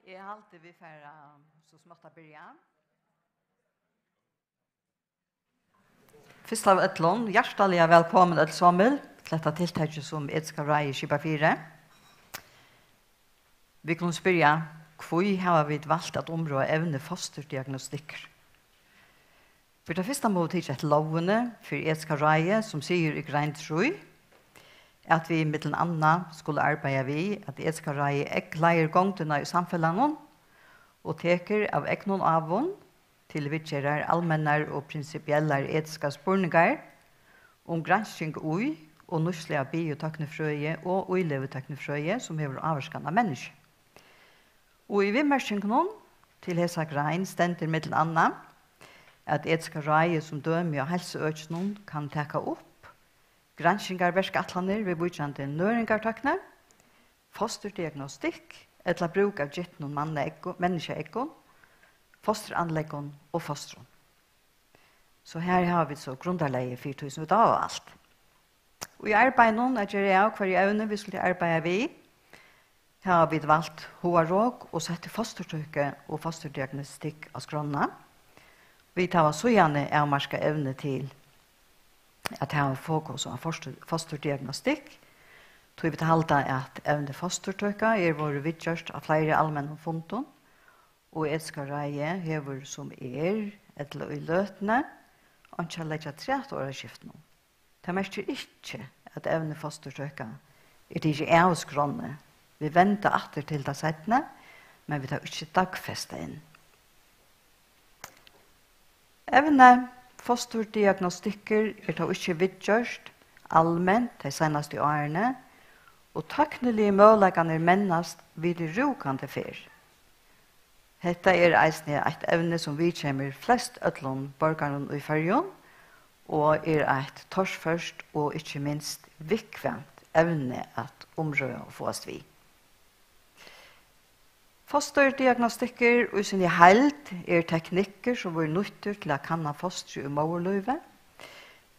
Jeg har alltid vi for så smått å begynne. Først av Øtlund, hjertelig velkommen til Sommer, til dette tiltaket som skal reie Kipa 4. Vi kan spørre, hvor har vi valgt at område evne fosterdiagnostikker? For det første må vi tilkjenne lovene for skal reie, som sier i grein 3, at vi med annet skulle arbeide vi, at skal reie ekleier gongtene i samfunnet, og teker av eknon avon, til vidtjerer allmennar og prinsipiellar etiska spurningar om gransking ui og nuslige bioteknifrøye og uileveteknifrøye som hever avvarskan av menneske. Og i vimmerskingen til hesa grein stender mittel anna at etiska reie som dømi og helseøkenen kan teka opp granskingar verskatlaner ved budjande nøringartakner, fosterdiagnostikk, etla bruk av gittnon menneskeekkon, fosteranleggene og fosteren. Så her har vi så grunderleie 4000 dag og alt. Og i arbeidet at gjør jeg hver evne vi skulle arbeide vi, har vi valgt hovaråk og sette fostertøyke og fosterdiagnostikk av skrona. Vi tar så gjerne avmarska evne til at ha fokus på fosterdiagnostikk. Tog vi til halda at evne fostertøyke våre vidtjørst av flere allmenne fondon, og skal reie hever som eller i løtene, og ikke legge 30 år av skiften. Det merker ikke at evne fostertøyka ikke av skrånne. Vi venter atter til det settene, men vi tar ikke dagfeste inn. Evne fosterdiagnostikker da ikke vidtjørst allment de seneste årene, og taknelige målegene mennast vid rukande fyr. Hetta eisne et evne som vi kommer flest øtlån borgerne i Fyrjon, og et torsførst og ikke minst vikvænt evne at omrøde og få oss vi. Fosterdiagnostikker og sin held teknikker som vi nytter til å kanna foster i morløyve,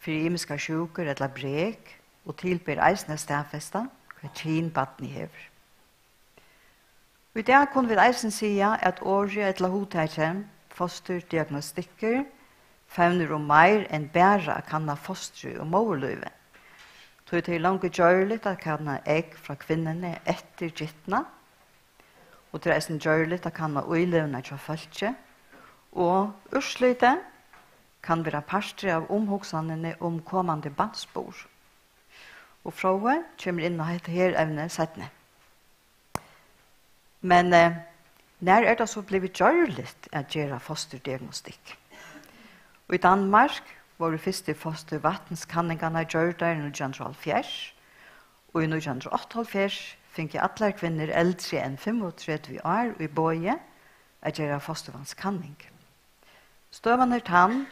for imiske sjuker eller brek, og tilbyr eisne stedfesta, hva kinbatten hever. Og i dag kunne vi eisen si at året eller hodtaket fosterdiagnostikker fevner mer enn bare å kanna foster og morløyve. Så det langt gjørlig å kanna egg fra kvinnene etter gittene, og det eisen gjørlig å kanna uilevene til folket, og urslytet kan være parster av omhoksene om kommande bandspor. Og fråe kommer inn og heter her evne settene. Men når det så blivit gjørligt å gjøre fosterdiagnostikk? Og i Danmark var det første fostervattnskanningene gjort der i 1970, og i 1978 fikk alle kvinner eldre enn 35 år i Bøye å gjøre fostervannskanning. Støven tann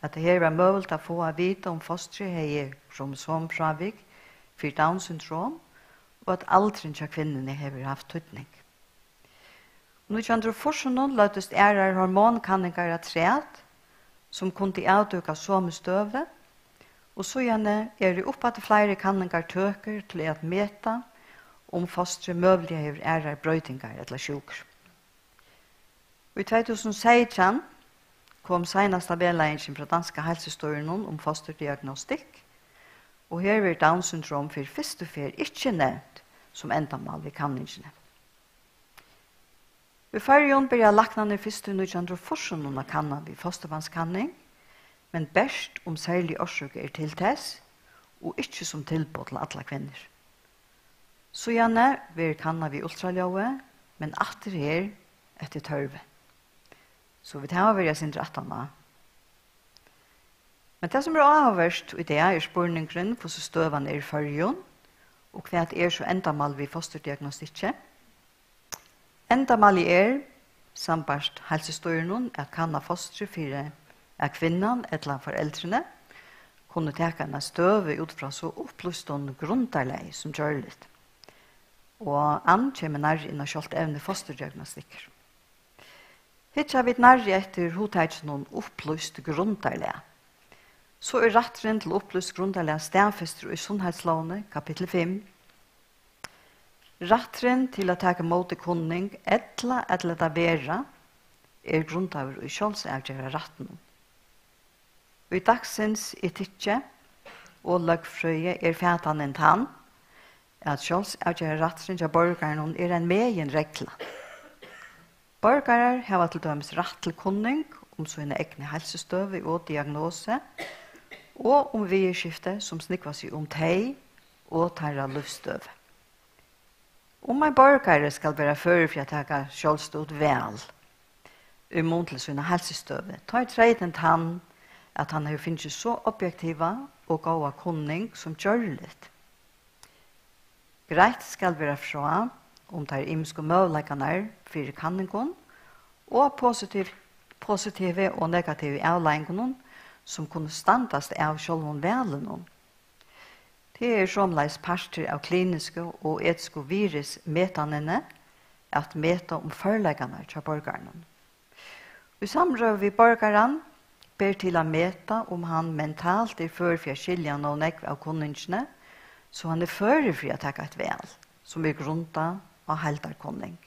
at det her var mulig å få vite om fosteret har kromosomfravik for Down-syndrom, og at alderen til kvinnerne har haft tøytning. Nå kjenner forskjellen løtes hormonkanninger av træt, som kunne avdukke som støve, og så gjerne det oppe til flere kanninger tøker til å mete om fosteret mulig har brøytinger eller sjuker. Og i 2016 kom senest tabelleggen fra danske helsehistorien om fosterdiagnostikk, og her vil Down-syndrom for første fer ikke nevnt som endamål ved kanningene. I Fyrjon blir laknene først i 1940 å kanna ved fostervannskanning, men best om særlig årsaker til tess, og ikke som tilbud til alle kvinner. Så gjerne vil kanna ved ultraljóe, men atter her etter tørve. Så vi tar over sin rettene. Men det som avverst i det spørningen hvordan støvene i Fyrjon, og hva så endamål ved fosterdiagnostikk. Endamålet sambart helsestorien at kanna fostre for kvinnan eller foreldrene kunne teka en støve ut fra så opplystende grunderlei som gjørligt. Og kommer nær inn og kjølt evne fosterdiagnostikker. Hitt har vi nær etter hodteitsen om opplyst grunderlei. Så retteren til opplyst grunderlei stedfester i Sunnhetslovene, kapittel 5. Rattren til at taka mot kunning, etla at leta vera, grundaver i sjálvsavgjera ratten. I dagsins etikje og løgfrøye fætanen tann, at sjálvsavgjera rattren til borgaren en megin regla. Borgarar hava til dømes ratt til kunning om sine egne helsestøve og diagnose, og om vieskifte som snikva seg om teg og tarra livsstøve. Om en borgare skal være føre for å ta sjølvstått vel, imot til sine helsestøve, tar treiden tann at han har finnet så objektiva og gode kunning som gjørligt. Greit skal være fra om det imiske møvleggene for kanningen, og positive og negative avleggene som kunne standast av sjølven velen. Det somleis parter av kliniske og etiske virusmetanene at meta om førleggene til borgerne. I samrøv vi borgeren ber til å meta om han mentalt før for å skilje noen ekv av kundingene, så han før for å ta et vel, som grunta av heldarkunning.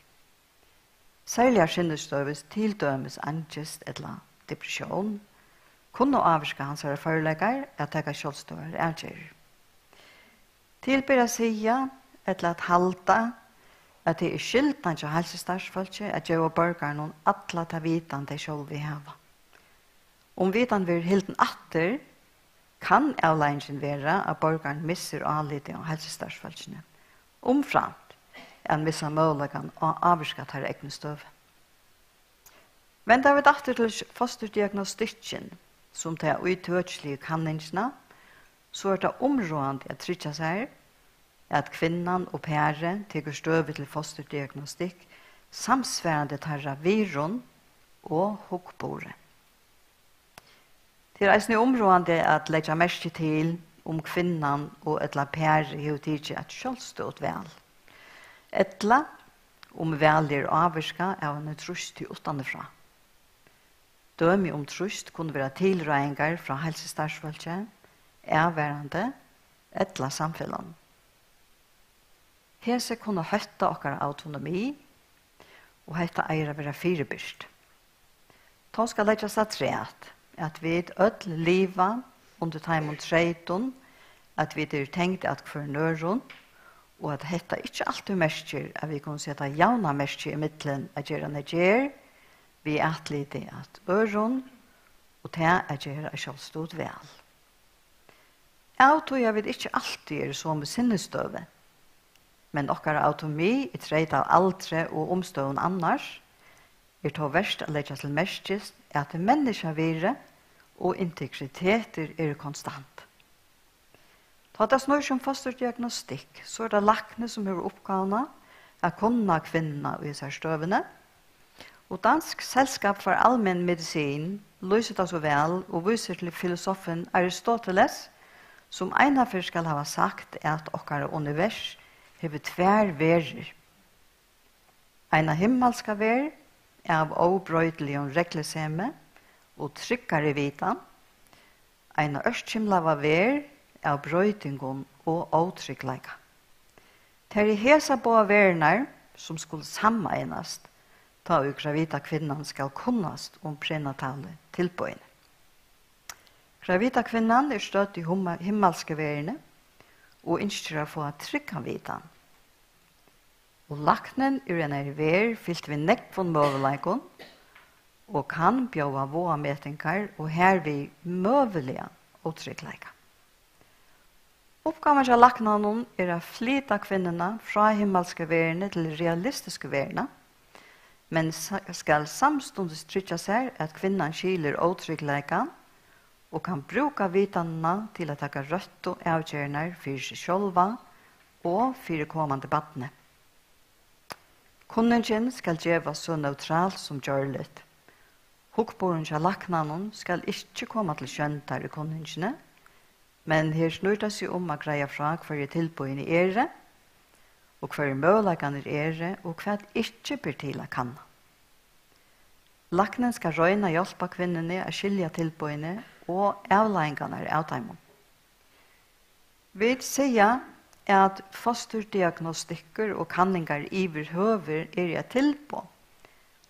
Særlig skyndestøves tildømes angst eller depresjon, kunne avvirke hans førlegger at ta kjølstøver avgjører. Tilber å sige, eller at halta, at det skylden til helsestadsfolket at gjøre borgerne alle ta vitan de selv vil hava. Om vitan vil hilden atter, kan avleggingen være at borgeren misser anlitet av helsestadsfolkene, omframt en vissa muligheten å avvirke til egne støve. Men da vi datter til fosterdiagnostikken, som tar uttøtslige kanningene, så det områdende at trykja seg at kvinnan og pære teker støve til fosterdiagnostikk samsværende tarra virun og hukkbore. Det eisne områdende at leggja mest til om kvinnan og etla pære har tidsi at sjølvstått vel. Etla om velir avvirka av en trust til utanfra. Dømi om trust kunne være tilrøyngar fra helsestadsfolket, avværende etla samfellan. Hese kunne høtta okkar autonomi, og hetta eira vera fyrirbyrst. Ta skal leggja seg træt, at vi ødel liva under taimon treiton, at vi tenkt at hver nøron, og at hetta ikkje alltid merker at vi kunne sette jauna merker i middelen at gjøre neger, vi atlite at øron, og ta at gjøre sjølvstått vel. Auto jeg vet ikke alltid så med sinnestøve, men okkar autonomi treit av aldre og omstøven annars, to verst å leggja til merkest at menneska vire og integriteter konstant. Ta det snur som fosterdiagnostikk, så det lakne som har oppgavene å kunne kvinna i disse støvene, og Dansk Selskap for Allmenn Medisin løser det så vel og viser til filosofen Aristoteles, som einafer skal ha sagt at okkara univers hever tver verer. Eina himmelska ver av obrøydelig og regleseme og tryggare vitan, eina ørstkimlava ver av brøydingon og åtryggleika. Det hesa på vernar som skulle sammenast, ta og gravida kvinnan skal kunnast om prenatale tilbøyne. Gravida kvinnan støtt i himmelske verene og ønsker å få trygga vitan. Og laknen en ver fyllt vi nekk von møveleikon og kan bjøva våa metingar og her vi møvelige og tryggleika. Oppgaven til laknanen å flyta kvinnerne fra himmelske verene til realistiske verene, men skal samstundes trykja seg at kvinnan skiler åtryggleika og kan bruka vitanna til å taka rødt og avgjørende for seg sjølva og for kommande badne. Kunningen skal gjeva så neutralt som gjørligt. Hukkboren til laknanen skal ikke komme til skjøntar i kunningene, men her snur det seg om å greie fra hver tilbøyene og hver møleggene og hva ikke blir til å kan. Laknen skal røyne hjelpe kvinnene å skilje tilbøyene og avleggene av dem. Vi sier at fosterdiagnostikker og kanningar iverhøver er et tilbå,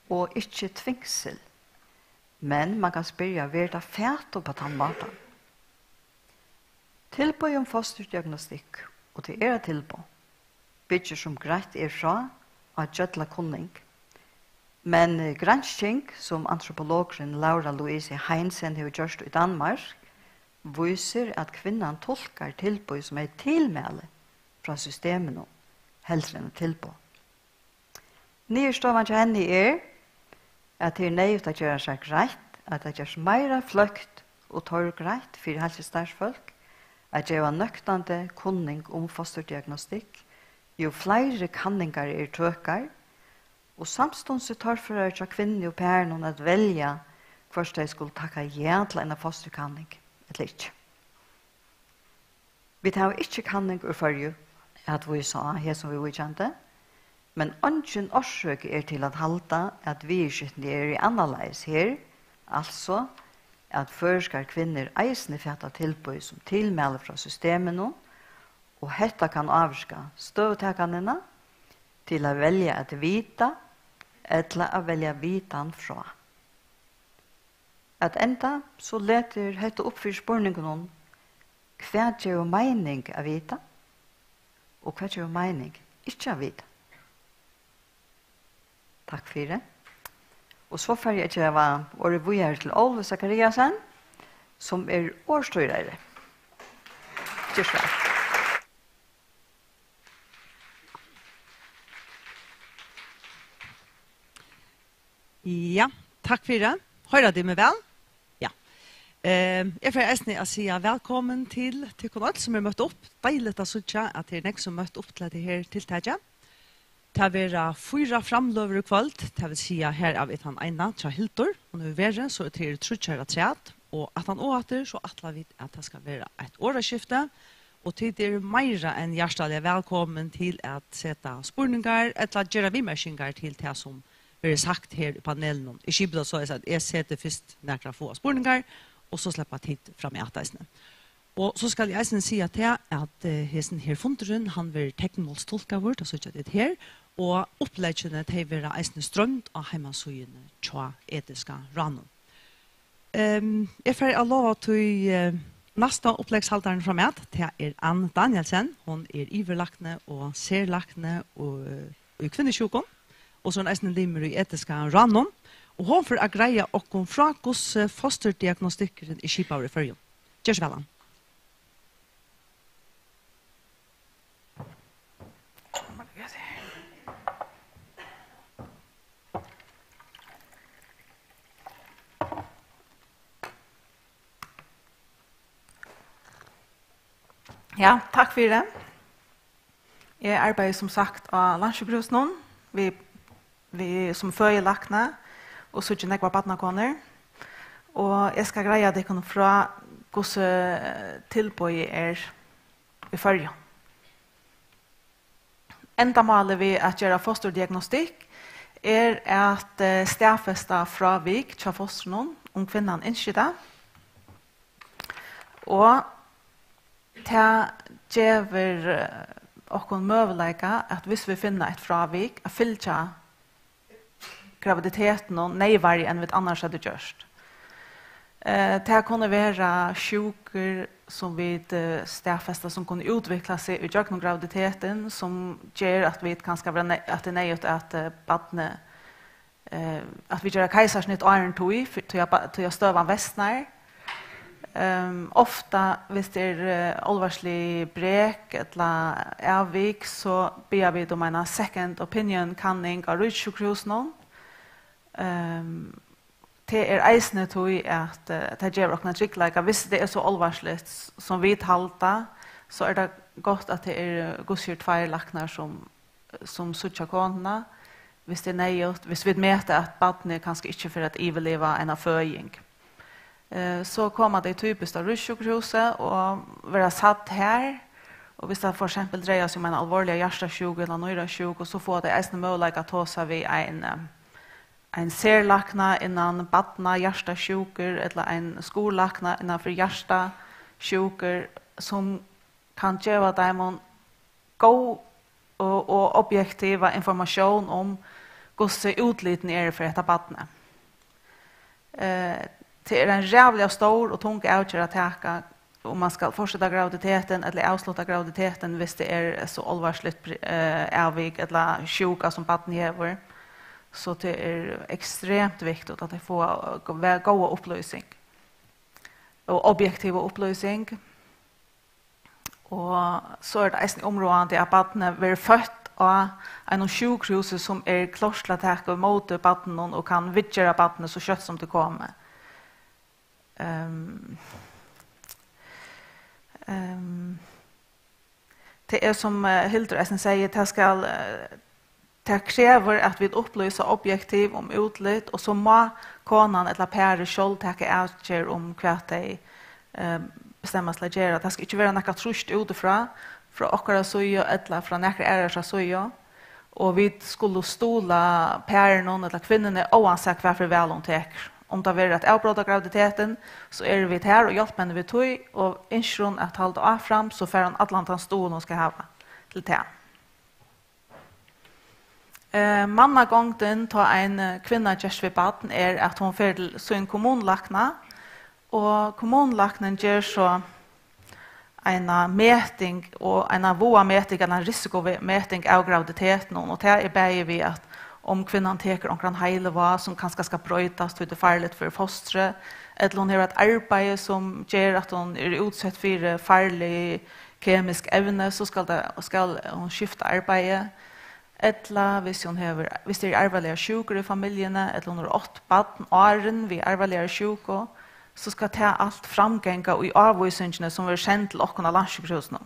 og ikke tvingsel. Men man kan spørre, hva er det fæt på den måten? Tilbå om fosterdiagnostikk, og det er et tilbå, bygger som greit er fra av gjødla kunning. Men gransking, som antropologen Laura Louise Heinsen har gjort i Danmark, viser at kvinnan tolkar tilbå som er tilmæle fra systemet nå, helst enn tilbå. Nyerstående til henne er at det er nøyt å gjøre seg greit, at det gjøres meira fløkt og tår greit for helsestarsfolk, at gjøre nøktande kunning om fosterdiagnostikk, jo flere kanningar er tøkar, og samstånds tar for å kvinner og pæren at velja først de skulle takke ja til en fosterkanning, eller ikke. Vi tar ikke kanning ur førju, at vi sa, her som vi kjente, men ønsken årsøk er til at halda at vi er i annerledes her, altså at førskar kvinner eisne fætta tilbøy som tilmæler fra systemet nå, og hetta kan avska støvtakannina til å velge at vita, eller å velge vitan fra. At enda så leter hetta opp for spørningen om hva gjør mening av vita, og hva gjør mening ikke av vita. Takk for det. Og så får jeg ikke være året vujer til Olve Zakariasen, som er årstøyrere. Just right. Ja, takk for det. Hører du meg vel? Ja. Jeg får eisne å si velkommen til Konrad, som er møtt opp. Deilig å sitte at det er nek som møtt opp til dette her tiltaket. Det vil være 4 framløver i kveld, det vil si her av et han ene fra Hildur, og nå er så er det trutjere træt, og at han åter, så atler vi at det skal være et åreskifte, og til det er mer enn hjertelig velkommen til at sette spurninger, eller gjøre vimerskinger til det som blir sagt her i panelen. I skibet så er det at jeg setter først nærkere få spurninger, og så slipper jeg tid fra meg eisene. Og så skal jeg si at hesten her funderen, han vil teknologstolka vårt, og så ikke det her, og oppleggene til å være eisende strømt av heimansøyene tja etiske ranen. Jeg får lov til neste oppleggshalteren fra meg, det er Ann Danielsen. Hun er iverlagtende og serlagtende og i kvinnesjukken, og så er eisende limer i etiske ranen. Og hun får greie åkken fra hos fosterdiagnostikkeren i Kipavre Førjen. Gjør så vel, Ann. Ja, takk for det. Jeg arbeider som sagt av Landsjukhusen, vi som føjelakne, og så ikke nekva badnakoner. Og jeg skal greie det fra hvordan tilbøy er i førje. Enda målet vi at gjøre fosterdiagnostikk er at stedfeste fra vik til fosteren om kvinnan innskydda. Og det gjør okkon møvelega at hvis vi finner et fravik, at fylltja graviditeten og neivarg enn vi annars hadde gjørst. Det kunne være sjuker som vi stedfester som kunne utvikla seg i jøkken graviditeten, som gjør at vi kan skal være at det er nøyt at badne at vi gjør keisarsnitt og æren tog til å støve vestnær. Ofta hvis det er alvarslig brek eller avvik, så ber vi om en second opinion kanning av rutsjukhusen. Det er eisende tog at det gjør åkne tryggleika. Hvis det er så alvarslig som vi talta, så er det godt at det er godstyrt feirlaknar som suttja kånene. Hvis det er nøyot, hvis vi møter at badene kanskje ikke for at iverleva en av føying. Så kommer det typiskt av russjukhuset og være satt her. Og hvis det for eksempel dreier seg om en alvorlig hjertasjuk eller nøyrasjuk, så får det eisende mulighet å ta seg ved en serlakna innan badna hjertasjuker eller en skolakna innanfor hjertasjuker som kan gjøre dem god og objektiva information om hvordan utliten er for dette badnet. Det er en rævlig stor og tung avgjør at teka om man skal fortsette graviditeten eller avslutte graviditeten hvis det er så alvarsligt avvik eller sjuka som badnet hever. Så det er ekstremt viktig at det får gode opplysning og objektive opplysning. Og så er det en område at badene blir født av en sjukhus som er klart til å ta imot badene og kan vidgjøre badene så kjøtt som det kommer. Det er som Hildur Eisen sier, det krever at vi opplyser objektiv om utlitt, og så må konan eller pære selv takke avgjør om hva de bestemmer seg å gjøre. Det skal ikke være noe trusht utifra, fra okkara søya eller fra nekker ærers søya, og vi skulle stola pæren eller kvinnerne oansett hva for vel hun teker. Om det er et avbrott av graviditeten, så er vi her og hjelper henne ved tog, og innskjer hun at holde av frem, så får hun atlantan stolen hun skal ha til det. Mannagångten til en kvinne gjørs ved baden er at hun får til sin kommunlakna, og kommunlaknen gjør så en meting og en voa meting, en risikometing av graviditeten, og det er bare vi at om kvinnan teker omkring heileva som kanskje skal brøytas til det farligt for fostre, eller hun har et arbeid som gjør at hun er utsett for farlig kemisk evne, så skal hun skifte arbeidet. Eller hvis det er arvelige sjuker i familiene, eller hun har 8 barn åren vi arvelige sjuker, så skal ta alt framgånga og i avvisningene som er kjent til åkken av landssjukhusene.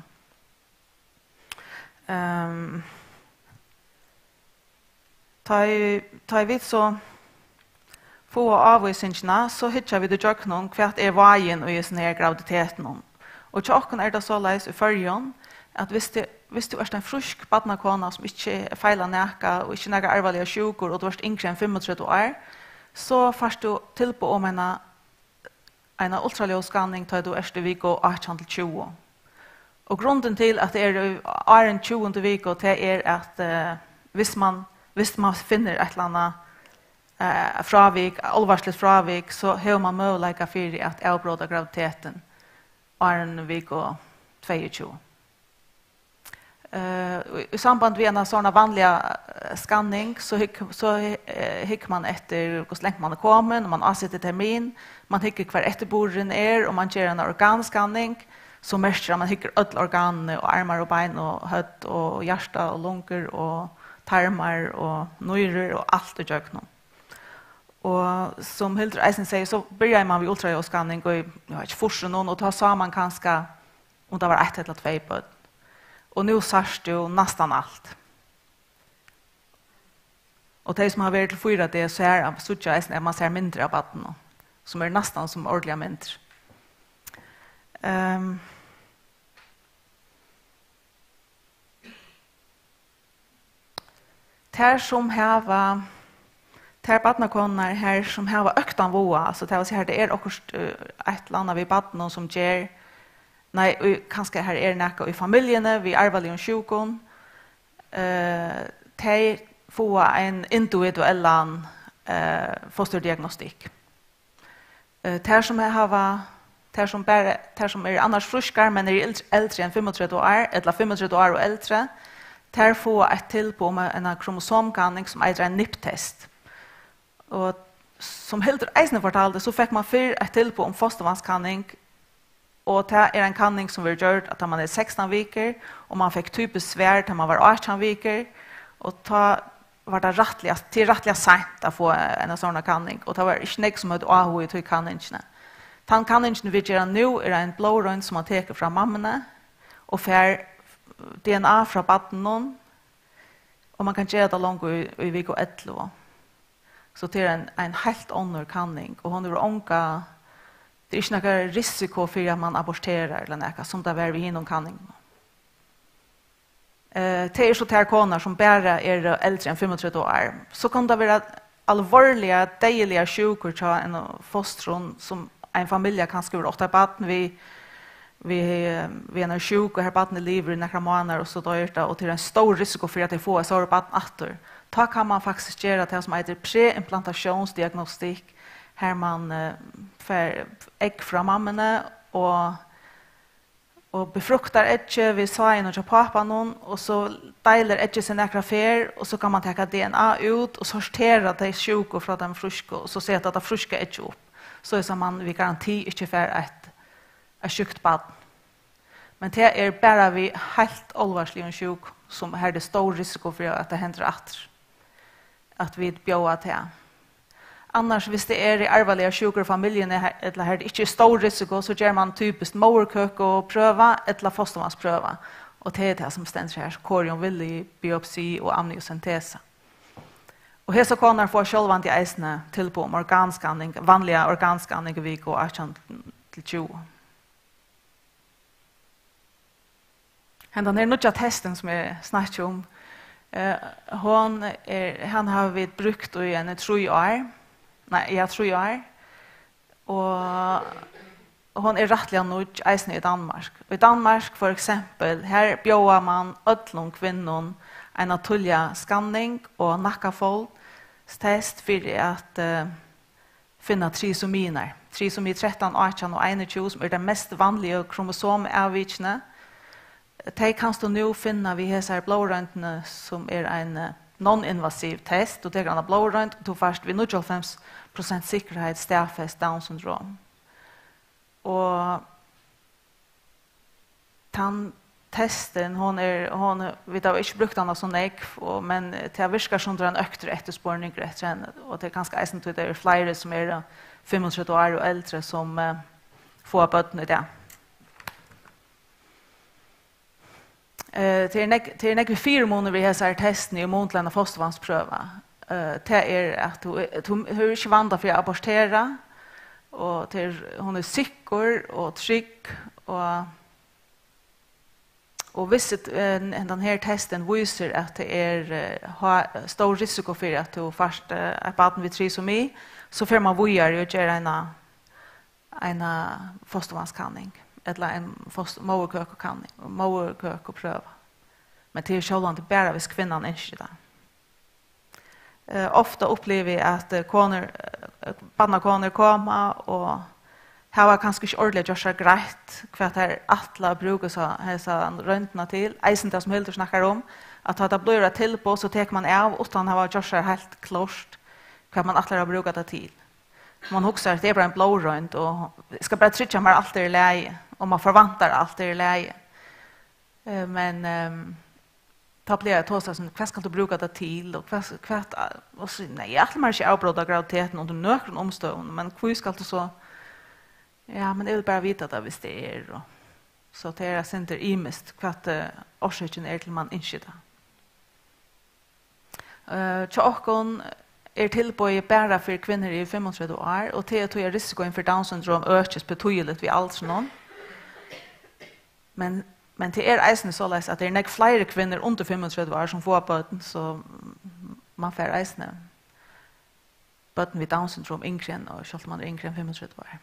Ta vi så få avvisningene, så hittar vi det jøkken hva er veien i denne graviditeten. Og til åkken er det så leis i førjen, at hvis du er en frusk badnakona som ikke er feilet nækka og ikke nækka arvelige sjuker, og du er yngre enn 35 år, så først du tilpå om en ultraljósskanning til du er til viko 18-20. Og grunden til at det er en 20. viko, det er at hvis man finner et eller annet fravik, alvarsligt fravik, så har man mulighet for at avbråda graviditeten er en viko 22. I samband med en sånn vanlig skanning så hikker man etter hvor lenge man er kommet, man avsetter termin, man hikker hver etterboren er, og man gjør en organskanning, så merker man hikker alle organene, og armer og bein, og høtt, og hjerte, og lunger, og tarmer, og nøyrer, og alt det gjør noe. Og som Hildur Eisen sier, så begynner man ved ultraljósskanning, og jeg har ikke fortsatt noen, og da sa man kanskje om det var 1 eller 2 bød. Og nu sars det jo nästan allt. Og de som har vært til 4 det, så er det man ser mindre av baden, som er nästan som ordentligt mindre. Ter som hava ter badnakonar her som hava øktan voa, altså det vil si her det er akkurat et eller annet vid baden som gjør. Nei, kanskje her er nekka i familiene, vi arvelige om sjukon. De får en individuell fosterdiagnostikk. De som er annars fruskar, men er eldre enn 35 år, eller 35 år og eldre, de får et tilbud med en kromosomkanning som er en NIP-test. Og som Hildur Eisen fortalte, så fikk man før et tilbud om fostervannskanning, og det er en kanning som var gjort at man er 16 viker, og man fikk typisk svær til man var 18 viker, og da var det rettelig sent å få en sånn kanning, og det var ikke nek som hadde AHU i tog kanningene. Den kanningene vi gjør nå er en blårøyn som man teker fra mammene, og får DNA fra baden, og man kan gjøre det langt i viko 11. Så det er en helt annen kanning, og hun er ånka. Det er ikke noe risiko for at man aborterer eller noe, som det er ved innom kanning. Det er så til koner som bare er eldre enn 35 år. Så kan det være alvorlige, deilige sjuker til en fostron som en familie kan skrive 8 baden vi är sjuk och här barnet lever i några månader och så dör det och till en stor risiko för att de får så barn åter. Då kan man faktiskt göra det som heter preimplantations-diagnostik här man får ägg från mammorna och befruktar ägget vid svajen och pappan och så delar ägget sin några fer och så kan man ta DNA ut och sortera det sjuka från den friska och så sätta det friska ägget upp. Så är så man vid garanti inte för ett sjukt barn. Men det är bara vi helt allvarlig och sjuk som har det stor risiko för att det händer att vi bjöar till. Annars, hvis det er i arvaliga sjukere familjen, eller her det ikke er stor risiko, så gjør man typiskt moderkøk og prøva, eller fostervannsprøva. Og det er det som stender her, korium villi, biopsi og amniosyntese. Og hese koner får sjølvand i eisene til på om organskanning, vanliga organskanning vi går 18-20. Den her nødja testen som jeg snakker om, han har vi brukt i en 3 år. Nej, jag tror jag är. Och hon är rättliga nog eisen i Danmark. Och i Danmark, för exempel, här bjöar man ödlom kvinnon en naturliga skanning och nackafåldstest för att finna trisominer. Trisomi 13, 18 och 21 som är det mest vanliga kromosomavvikene. Det kan du nu finna vid hesar blodröntgen som är en non-invasiv test. Och det är en blodröntgen och först vid 95% sikkerhet stafest Down-syndrom. Och den testen, vi har inte brukt den som men det virkar som det är en ökter efterspårning rätt henne. Och det är ganska eisen till det är flera som är 35 år och äldre som får bötten i det. Det är nekve 4 månader vi har så testen i månedlande fostervannspröva. Det är att hon är inte vant för att abortera och hon är sikker och trygg och visst den här testen visar att det är stor risiko för att du först är barn vid trisomi så får man vågar och göra en fostervannskanning eller en moderkökopröva. Men det är självant bara hvis kvinnan inte det. Ofta upplever vi att barnakoner kommer och här var kanske inte ordentligt gjort så grejt för att här alla brukar så röntna till. Eisen det som Hildur snackar om att det blir till på så tar man av utan att ha gjort så helt klart för man alla brukar det till. Man huxar att det är bara en blodrönt och ska bara trycka med allt i läge och man förväntar allt i läge. Men ta blir det tås som vad ska du bruka det till och och så nej jag man inte avbryta graviditeten under någon omstånd men hur ska du så ja men det vill bara vita att visst det är så det är center imest kvart orsaken är till man inte det. Tjockon är tillböj bara för kvinnor i 35 år och det är risiko inför Down syndrom ökas betydligt vid allt någon. Men det är eisen så lätt att det är fler kvinnor under 35 år som får böten så man får eisen böten vid Down syndrom yngre och så man är yngre än 35 år.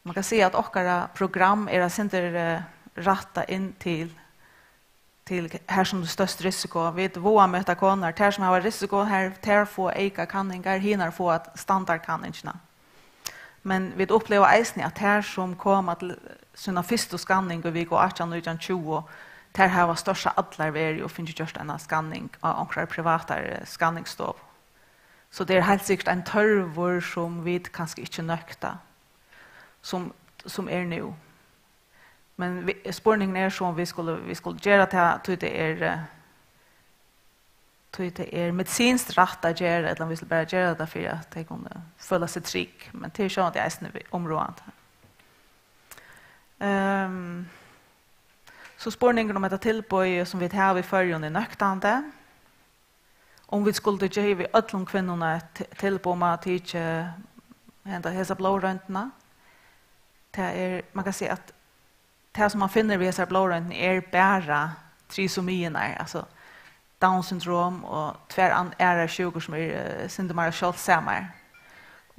Man kan säga att åkara program är att inte ratta in till här som det största risiko. Vi vågar möta koner. Här som har risiko här får eka kanningar, hinnar få att standardkanningarna. Men vi upplever eisen att här som kommer till sina första skanning och vi går 18-20 här har största allar veri och finns just en skanning av omkring privata skanningsstov. Så det är helt säkert en törvor som vi kanske inte nökta som är nu. Men spårningen är så om vi skulle göra det det är medicinskt rätt att göra eller vi skulle bara göra det för att det kunde följa sig trygg. Men det är så att det är området. Så spårningen om ett tillböj som vi har i förrjun är nöktande. Om vi skulle ge vi ödlom kvinnorna ett tillböj med att inte hända hesa blodröntorna. Man kan säga att det som man finner vid hesa blodröntorna är bara trisomierna, alltså Down syndrom och tvär andra sjukdomar som är syndromar självsamma.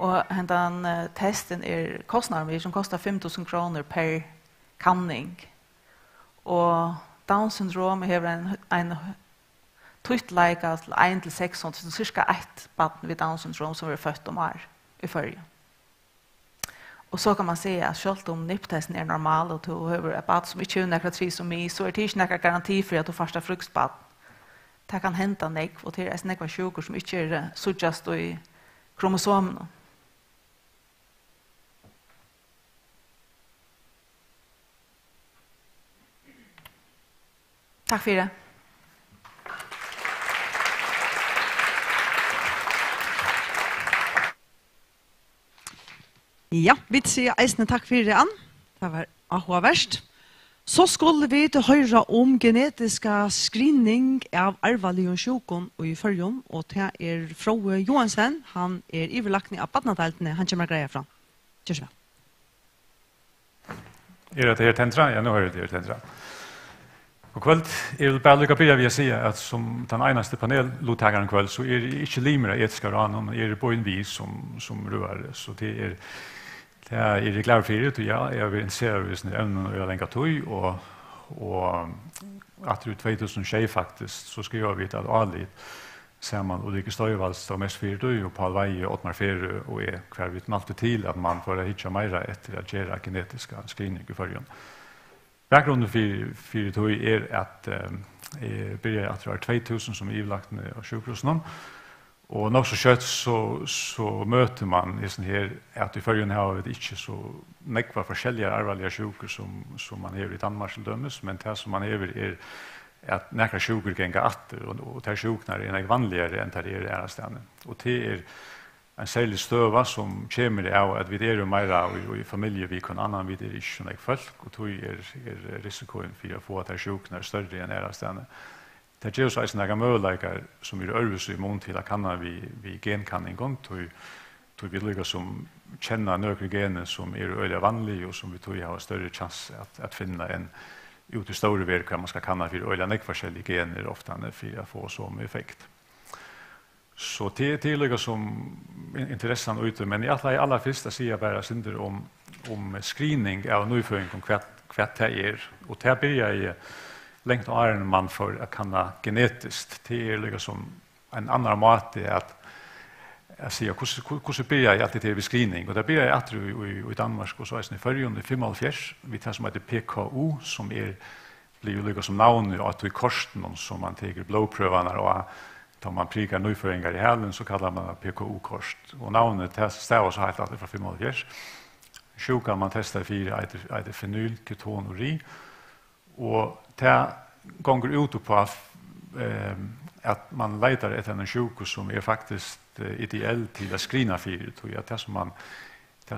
Och hendan testen kostnaden som kostar 5 000 kronor per kanning. Och Down syndrom har en tryttleika til 1-6, så cirka 1 barn vid Down syndrom som är fött år i förrige. Och så kan man säga att själv om NIP-testen är normal och du har ett barn som inte är näkra tris som mig, så är det inte näkra garanti för att du första fruktbarn. Det kan hända nek, och det är nekva sjukor som inte är suggest i kromosomen. Tack för det. Ja, vi sier eisne takk for det, Ann. Det var avhåverst. Så skulle vi høre om genetiska screening av arvelige sjukon i Førjun, og det Frode Johansen, han iverlagtning av badnadeltene, han kommer greia fra. Kjør så vel. Det tentra? Ja, nå det tentra. Og kveld, vil bare lykke bygge ved å si at som den eneste panellottakeren kveld, så det ikke limere etiske ranen, men på en vis som rører. Så det er glad for det, og ja, jeg vil interessere hvis det evnen å gjøre lenge tog, og at det 2006 faktisk, så skal jeg vite at alle ser man Ulrike Støyvalds og mest for det, og Paul Veie, Ottmar Ferre, og hver vidt man alltid til at man får hitje mer etter å gjøre genetiske screening i Førjun. Bakgrunden for det at jeg begynner at det 2000 som iverlagt av sjukhusen. Og nok så kjøtt så møter man her at i Førjun har vi ikke så nekva forskjellige arvelige sjuker som man har i Danmark til dømes, men det som man har at nekra sjuker ganger atter, og det sjukene nek vanligere enn det stedene. Og det en særlig støva som kommer av at vi jo mer i familie vi kan annan vi ikke som folk, og tog risikoen for å få at det sjukene større enn stedene. Det gjør så en møleikar som øves i mån til at kanna vi genkanning gong, tog vi lykker som kjenner nøkre gener som øyelig vanlige, og som vi tog har større chans at finne en ut i store verk hva man skal kanna for øyelig nek forskjellige gener ofte for å få som effekt. Så det lykker som interessant ute, men i aller første sier jeg bare synder om screening av nøyføring om hva det og det blir jeg lengt av åren man får å kanna genetisk. Det liksom en annan måte at jeg sier, hvordan blir jeg alltid til screening? Og det blir jeg etter i Danmark, og så i Førjun, i 75, vi tar som heter PKU, som blir jo som navn i korsten, som man teker blodprøvene, og da man prikker nøyføringer i helen, så kallar man PKU-korst. Og navnet stav så helt alltid fra 75. Sjuka man testar for eiter fenylketonuri, og det gonger ut på at man leitar etter en sjuke som faktisk ideell til å skrina for det. Det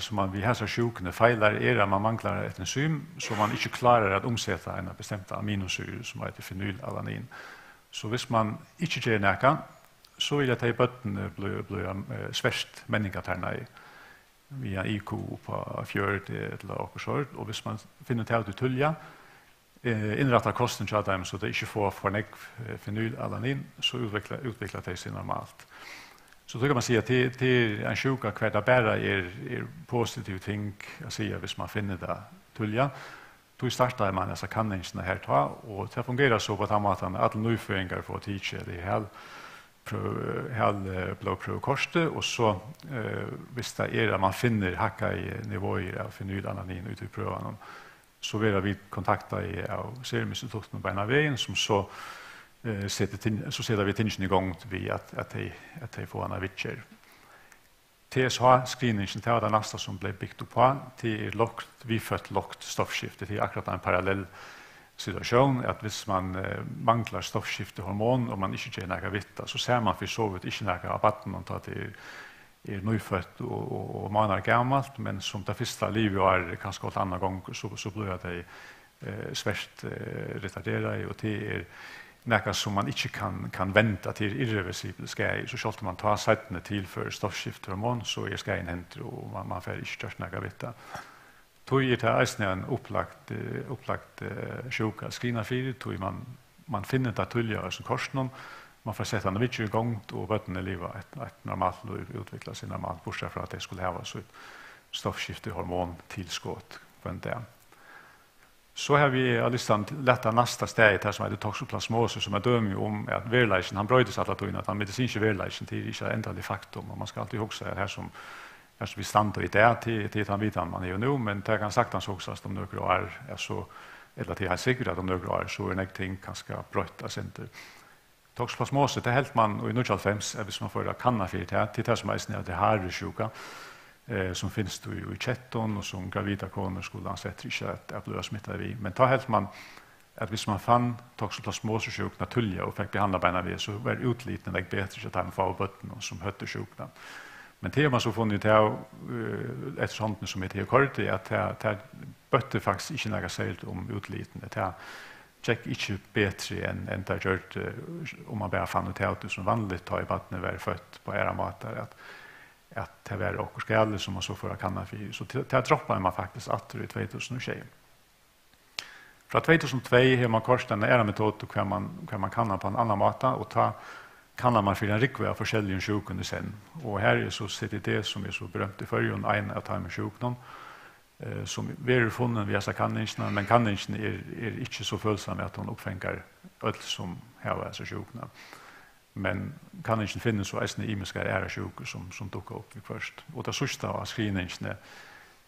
som man vid hessa sjukene feilar at man manglar et enzym som man ikke klarer å omsette en bestemt aminosyre som heter fenylalanin. Så hvis man ikke gjør nækka, så vil jeg ta i bøttene bli sverst menningaterne via IQ på 40 eller okkursord, og hvis man finner til å tullja, innrattar kosten til dem, så det ikke får for nek fenylalanin, så utvikler det seg normalt. Så då kan man säga att det en sjuka hver det bara positiv ting att säga hvis man finner det tulja. Då startar man dessa kanningsna här ta, och det fungerar så på att alla nyföringar får tidsje det hel blodprøvekorset, og så hvis det att man finner hacka i nivåer av fenylalanin ute i prøvene, så vill vi kontakta av Seruminstitutet på en av vägen som så sätter vi tingen igång vid att de får en vitcher. TSH-screeningen det det nästa som blev byggt upp på. Det lågt, vi fått lågt stoffskifte. Det akkurat en parallell situation att hvis man manglar stoffskiftehormon och man inte ger några vitta, så ser man för så vitt inte några av vatten och det nyfött och man är gammalt, men som det första livet är kanske ett annan gång så blir det svärt retarderade, och det något som man inte kan vänta till irreversibel skaj. Så skall man ta sättene till för stoffskiftehormon, så skajen händer och man får inte störst några vitta. Tog det en upplagt sjuka skrina för, tog man finner det tulja som korsen, man får sätta en vitt igång och bötterna leva ett normalt liv, utveckla sig normalt, bortsett från att det skulle ha så ett stoffskifte hormontillskott på en dag. Så har vi listan lätta nästa steg här som heter toxoplasmos som är döm om att verleisen han bröjdes alla tog in att han medicinska verleisen till inte ända det faktum och man ska alltid huxa det här som vi stannar i det till han vet man är ju nu men det kan sagt också att de några är så eller till har säkert att de några så är någonting ganska bröttas inte. Toxoplasmos det helt man och i 1995 är vi som för att kanna för det till det som är det här sjuka som finns då i chatton och som gravida kvinnor skulle ansett inte att bli smittade vid. Men ta helt man att hvis man fann toxoplasmos-sjuk naturliga och fick behandla beina vid så var utlitande bättre att han får botten som hötte sjukna. Men det man så funnit det ett sånt som heter kort att det bötte faktiskt inte några särskilt om utlitande. Det check inte bättre än det gjort om man bara fann ut som vanligt ta i vattnet var fött på era matar att det var och skalle som man så för kanna för så det droppar man faktiskt att i 2020. Från 2002 har man korsat en metod och kan man kanna på en annan mata och ta kanna man för en rikve av olika sjukdomar sen. Och här är så sitter det som är så berömt i förrjun en att ha med sjukdom som vi är funnen via kanningarna men kanningarna är inte så följsamma att de uppfänger allt som har så sjukdomar. Men kan inte finna så ästna imiska ära sjuker som dukkar upp först. Och det sista av screeningene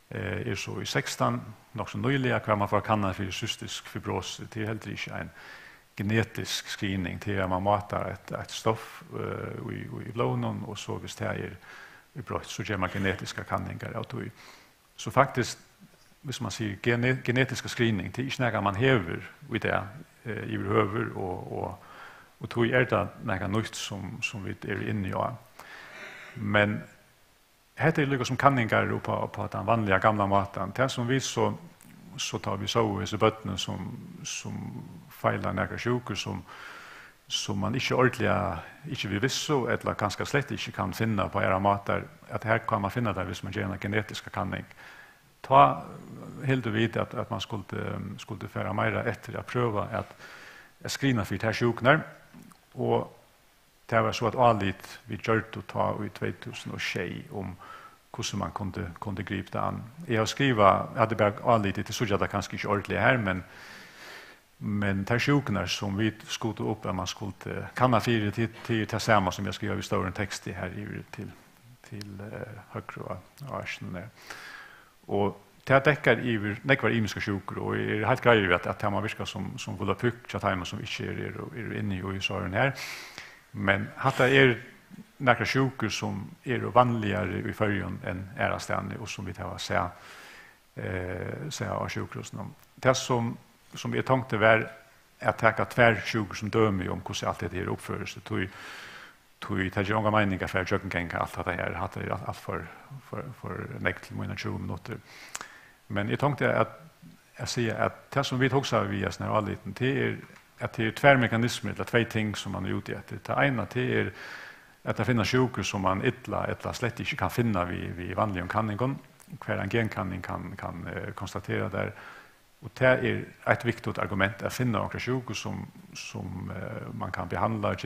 är så i 16, nog så nyliga, kan man få kanna för cystisk fibros till helt inte en genetisk screening till att man matar ett stoff i bloden och så visst det är i brott så gör man genetiska kanningar av det. Så faktiskt, hvis man säger genetiska screening till inte man häver i det i behöver och tog det något nytt som vi är inne i. Men det är liksom kanningar på den vanliga gamla maten. Det som vi så tar vi så i bötterna som feilar några sjukor som man inte ordentligt inte vill vissa eller ganska slett inte kan finna på era matar. Att här kan man finna det hvis man gör en genetiska kanning. Ta helt vid att man skulle föra mer efter att pröva att screena för det här sjuknar. Och det var så att allt vi gjort att ta i 2006 om hur man kunde gripa det an. Jag hade bara allt till så att det kanske inte ordentligt här men det här sjuknar som vi skulle upp att man skulle kanna för till det samma som jag skrev i stor text här till högre och arsen. Och det täcker i nekvar imiska sjukor och är helt grejer att man virkar som volapyk att som inte är inne i såren här. Men hatta är några sjukor som är vanligare i förrjun än ärastande och som vi tar säga av sjukhusen. Det som är tänkte var att täcka tvär sjukor som dömer om hur allt det är uppförelse. Tog det är många meningar för att jag kan allt det här hade allt för näkt till mina 20 minuter. Men jag tänkte att säga att det som vi också har via sån här alliten det är tvär mekanismer eller två ting som man är ute efter. Det ena det är att det finns sjukor som man eller slett inte kan finna vid vanlig kanningen. Hver en genkanning kan konstatera där. Och det är ett viktigt argument att finna några sjukor som man kan behandla och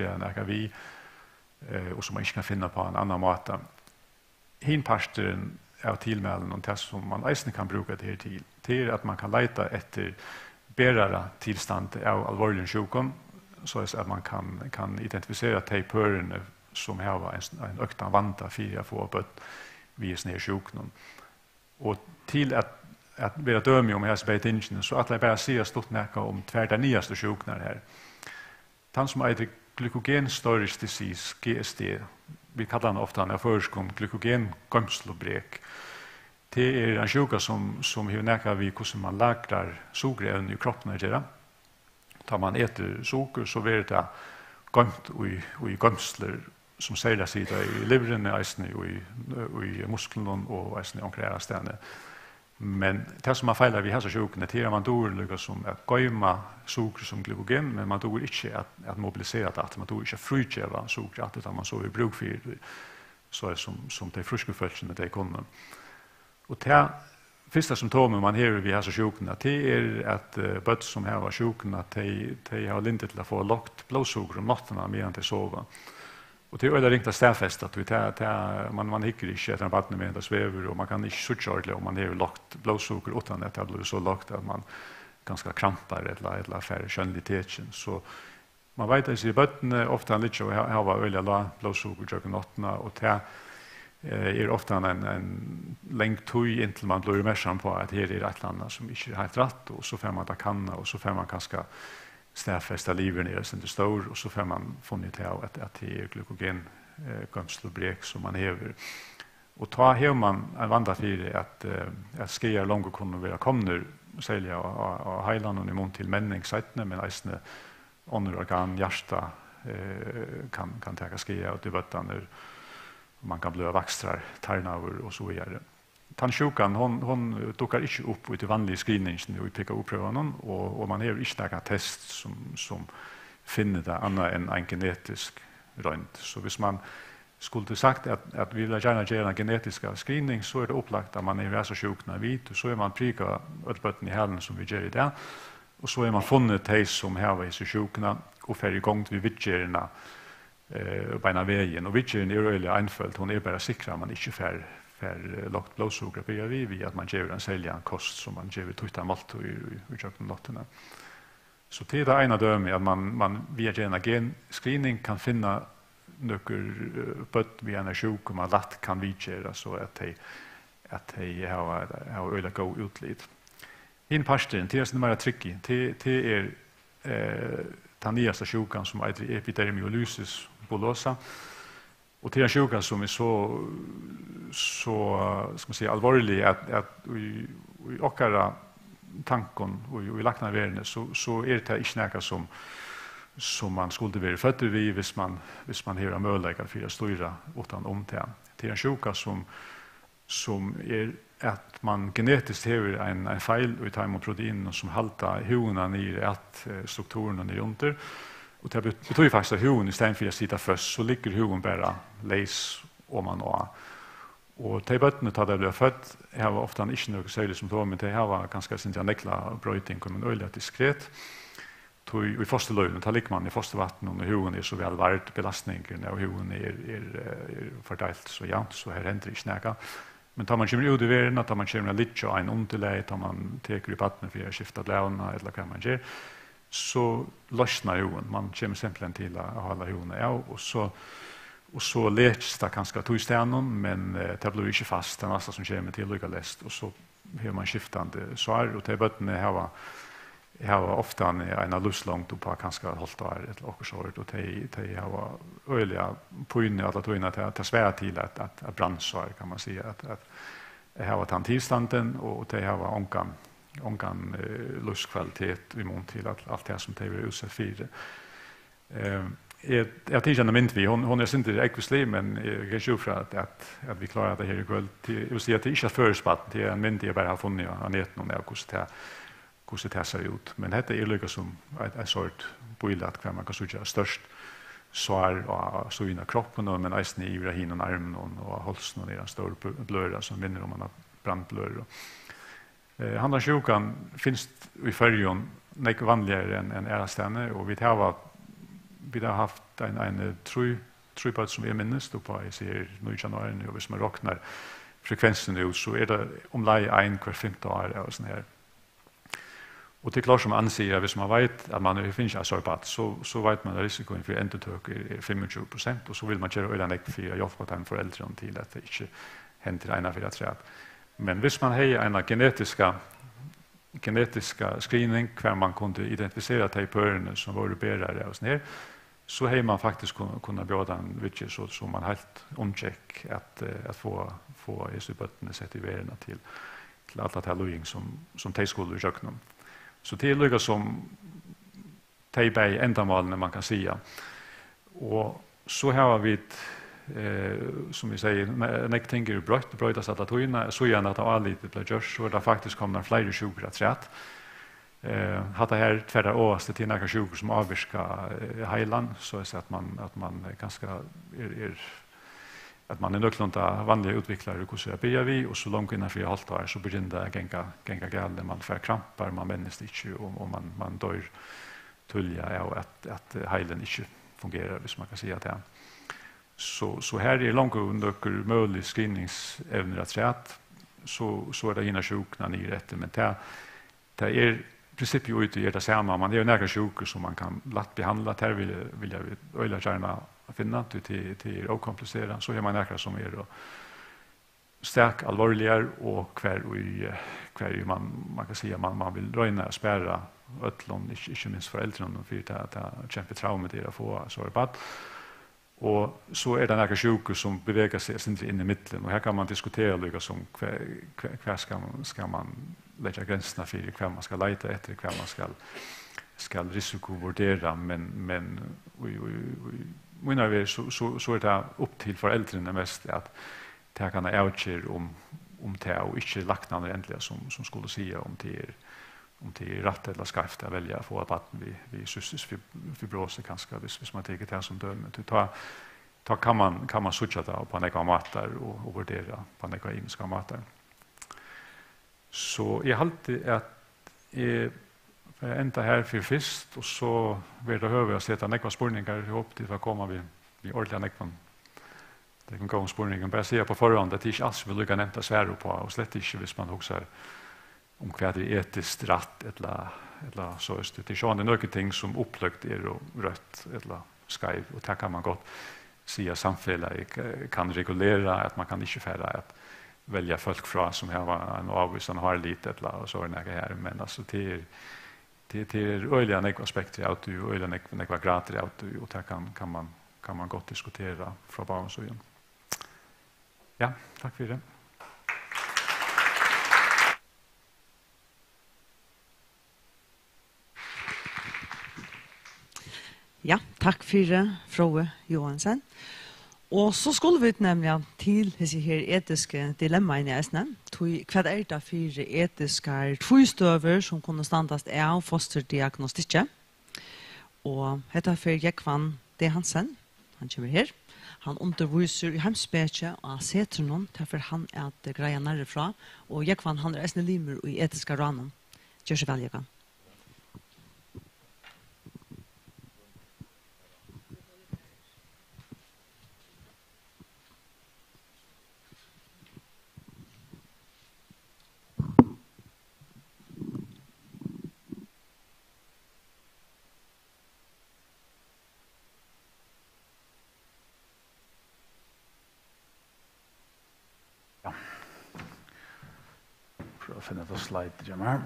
och som man inte kan finna på en annan måte. Hinparsten av tillmälen och test som man eisen kan bruka det här till att man kan leta efter bärare tillstånd av allvarlig sjukdom så att man kan identifiera tejpörerna som har en ökta vanta för att få upp vid sån här sjukdom. Och till att vara dömig om här betingen så att jag bara säger stort näka om tvärda nyaste sjukdomar här. Den som heter glykogen storage disease, GSD, vi kallar den ofta när förskom glykogen gömslobrek. Det är en sjuka som hur näka vi hur man lagrar sockerämnen i kroppen. Tar man äter socker så blir det gömt i gömsler som säljer sig i livren, i musklerna och i omkring ställen. Men det som man feilar vid hälsa sjukorna det är man dår som att gömma socker som glykogen, men man dår inte att mobilisera det, man dår inte att frigöra socker, utan man så i bruk för så som det friska följderna det kommer. Och det första symptomen man hör vid hälso sjukna det att bött som här var sjukna att de har lindet till att få lågt blodsocker om natten medan de sover. Och det är riktigt stäffest att man hickar inte att vattnet med det sväver och man kan inte switcha ordentligt om man har lågt blodsocker utan att det blir så lågt att man ganska krampar eller färre skönligheten. Så man vet att i bötten ofta lite och här var öliga blodsocker jobben nattna och det ofta en längt tøy intill man blir mässan på att här är ett land som inte är helt rätt och så får man ta kanna och så får man kanske stäffesta livet ner sen det står och så får man funnit här att det är glykogen gömslobrek som man häver. Och ta här man en vandra för att skriva långt kunna vara kommer sälja och hejlan och imot till männingssättne men ästne organ hjärta kan ta skriva och det vattar man kan bli vaxtrar tarnaver och så vidare. Tannsjukan hon tokar inte upp ut i vanlig screeningen och pekar upp prövan och man har inte några test som finner det annat än en genetisk rönt. Så hvis man skulle sagt att vi vill gärna göra en genetiska screening så är det upplagt att man är så sjukna vid och så är man prika utbötten i hälen som vi gör i det och så är man funnit de som här är så sjukna och för igång vid vidgerna beina vägen och vidgeren är öliga enföljt hon är bara säkra man inte för lågt blodsocker börjar vi att man ger en sälja kost som man ger tutta malt och i köken lotterna. Så det är ena döme att man via gen screening kan finna nöker bött vid en sjuk och man lätt kan vidgera så att de har öliga gå utlid. In pastoren det är så mer tricky det är den nyaste sjukan som heter epidermiolysis bullosa. Och det är en sjuka som är så ska man säga allvarlig att i åkara tankon och i lakna världen så är det inte näka som man skulle vara född vid hvis man har möjlighet för att styra utan om det. Det är en sjuka som är att man genetiskt har en fel i protein som haltar huvudena ner att strukturerna ner under. Och det betyder faktiskt att huvuden istället för att sitta först så ligger huvuden bara läs om man har. Och de bötterna tar det blir fött här var ofta inte något särskilt symptom men det här var ganska sin nekla bröjting kommer öliga diskret. I fosterlöven tar ligger man i fostervatten och huvuden är så väl värd belastningen och huvuden är fördelt så jämnt så här händer inte snäcka. Men tar man kommer ut i världen, tar man kommer lite och en underläge, tar man teker i vattnet för att skifta blävna eller vad man gör, så lossnar huvuden. Man kommer simpelthen till att hålla huvuden av och så läts det ganska tog stenen, men det blir inte fast, det är nästan som kommer till lika läst och så har man skiftande svar och det bötterna här var ofta en lustlångt och på ganska hållt år ett åkersår och det har öliga på inne alla tog in att ta svär till att brandsvar kan man säga att här var tantillstanden och det här var onkan lustkvalitet imot till att allt det som det är utsatt för. Jag tycker ändå inte hon är inte ekvislig men jag är ju för att vi klarar det här ikväll. Jag vill säga att det inte är förspatt, det är en mynd jag bara har funnit av näten och hur det ser ut. Men det är lika som en sort bild att man kan söka störst svar och så in i kroppen men även i urahinen och armen och halsen och det är en stor blöra som minner om man har brandblöra. Handarsjukan finns i färgen mycket vanligare än ärastänne och vi har haft en trupad som är minst på i ser 9 januari och hvis man räknar frekvensen ut så är det omlai 1 kvar 15 år och sån här. Och det är klart som anser att hvis man vet att man finns en sorpat så vet man att risken för endertök är 25% och så vill man köra ölen ägg för att hjälpa den föräldern till att det inte händer ena för att säga. Men hvis man har en genetiska screening kvar man kunde identifiera de pörerna som var bärare och sån här så har man faktiskt kunnat bjuda en vidge så man helt omcheck att få isubötterna sett i världen till alla talojing som de skulle i köknen. Så det är lika som tejbej ändamål när man kan säga. Och så har vi som vi säger när tänker brötas alla tojna så gärna att all lite blir görs så det faktiskt kommer fler sjuka att rätt. Hade här tvära åste till några sjuka som avviska heilan så är det att man ganska att man är nöklunda vanliga utvecklare hur så börjar vi och så långt innan 4,5 år så börjar det gänga galt man får krampar man männs inte och man dör tulja och att heilen inte fungerar hvis man kan säga det. Så här är långt under möjlig screeningsävner att säga att så är det innan sjukna ni rätt men det är princip ju ute i det samma man är ju några sjuka som man kan lätt behandla där vill jag öla gärna finna till okomplicerat så är man några som är då stark allvarligare och kvar man kan säga man vill röna spärra ötlon inte minst föräldrarna för att kämpa trauma det att få så är bad och så är det några sjuka som beväger sig in i mitten och här kan man diskutera lika som kvar ska man lägga gränserna för hur man ska leta efter hur man ska risikovurdera men menar vi så är det upp till föräldrarna mest att det kan avgöra om det och inte lacknarna egentligen som skulle säga om det är rätt eller skavt att välja att få att vi cystisk fibros kanske hvis man tänker det som döme då kan man switcha det på några matar och värdera på några imiska matar. Så jag alltid att ända här för först och så vill det höra att sätta några spårningar ihop till att komma vi ordentliga nekvan. Det kan gå om spårningen. Bara säga på förhand att det inte alls vill lycka nämnta svär på och slett inte hvis man också om vad det är etiskt rätt eller så är det. Det är sådana några ting som upplökt är rött eller skriv och där kan man gott säga samhället kan regulera att man kan inte färra att välja folk från som har en avvisan har lite eller så är det här men alltså det är öliga nekva aspekter av det och öliga nekva grader av det och där kan man gott diskutera från barn så igen. Ja, tack för det. Ja, tack för det, Frode Johansen. Och så skulle vi nämligen till dessa här etiska dilemma i nästan. Vad är det för etiska tvåstöver som kunde standas av fosterdiagnostiken? Och detta för Jekvan D. Hansen. Han kommer här. Han underviser i hemspeke av Cetronon, därför han är att greja närifrån. Och Jekvan han är äsne limer i etiska ranen. Gör så väl, Jekvan. Finna det slide jammer.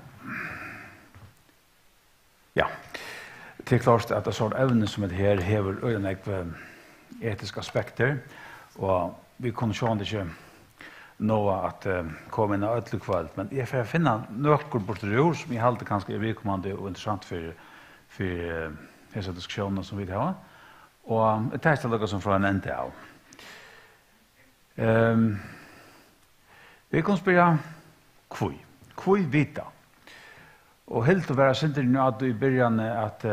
Ja. Det är klart att det sort evne som det här har ögonägg etiska aspekter och vi kan sjå inte nå att komma in i ödlig kväll men jag får finna några bortror som jag håller ganska vidkommande och intressant för dessa diskussioner som vi har och det är något som från en ände av. Vi kan spela Kvui vita. Och helt att vara sinter nu att i början att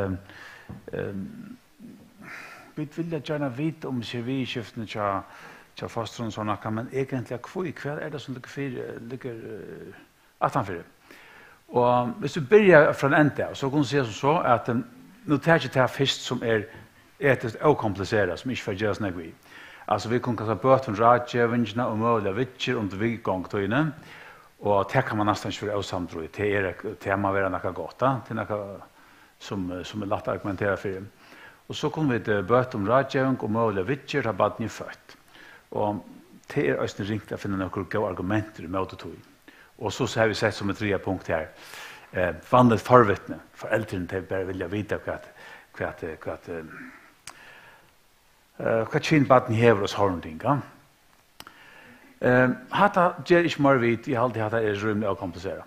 vi vill gärna vita om kemiskiften tja fastron såna kan man egentligen kvui kvar är det som ligger attanför. Och hvis du börjar från ända så kan du se så att nu tar jag det fisk som är etiskt okomplicerat som inte förgörs nägvi. Alltså vi kan kasta bort från rådgivningarna och möjliga vitcher under vigångtöjnen. Och det kan man nästan inte vara osamtro i. Det är ett tema vara något gott. Det är något som är lätt att argumentera för. Och så kommer vi böt om rådgivning och möjliga vitcher har baden fött. Och det är östen ringt att finna några goda argument i mötetog. Och så har vi sett som ett tredje punkt här. Vanligt förvittne. Föräldrarna till bara vilja veta vad kinbaden hever hos horndinga. Hatta ger ikke mer vidt, jeg alltid hatta er rymlig å komplisere.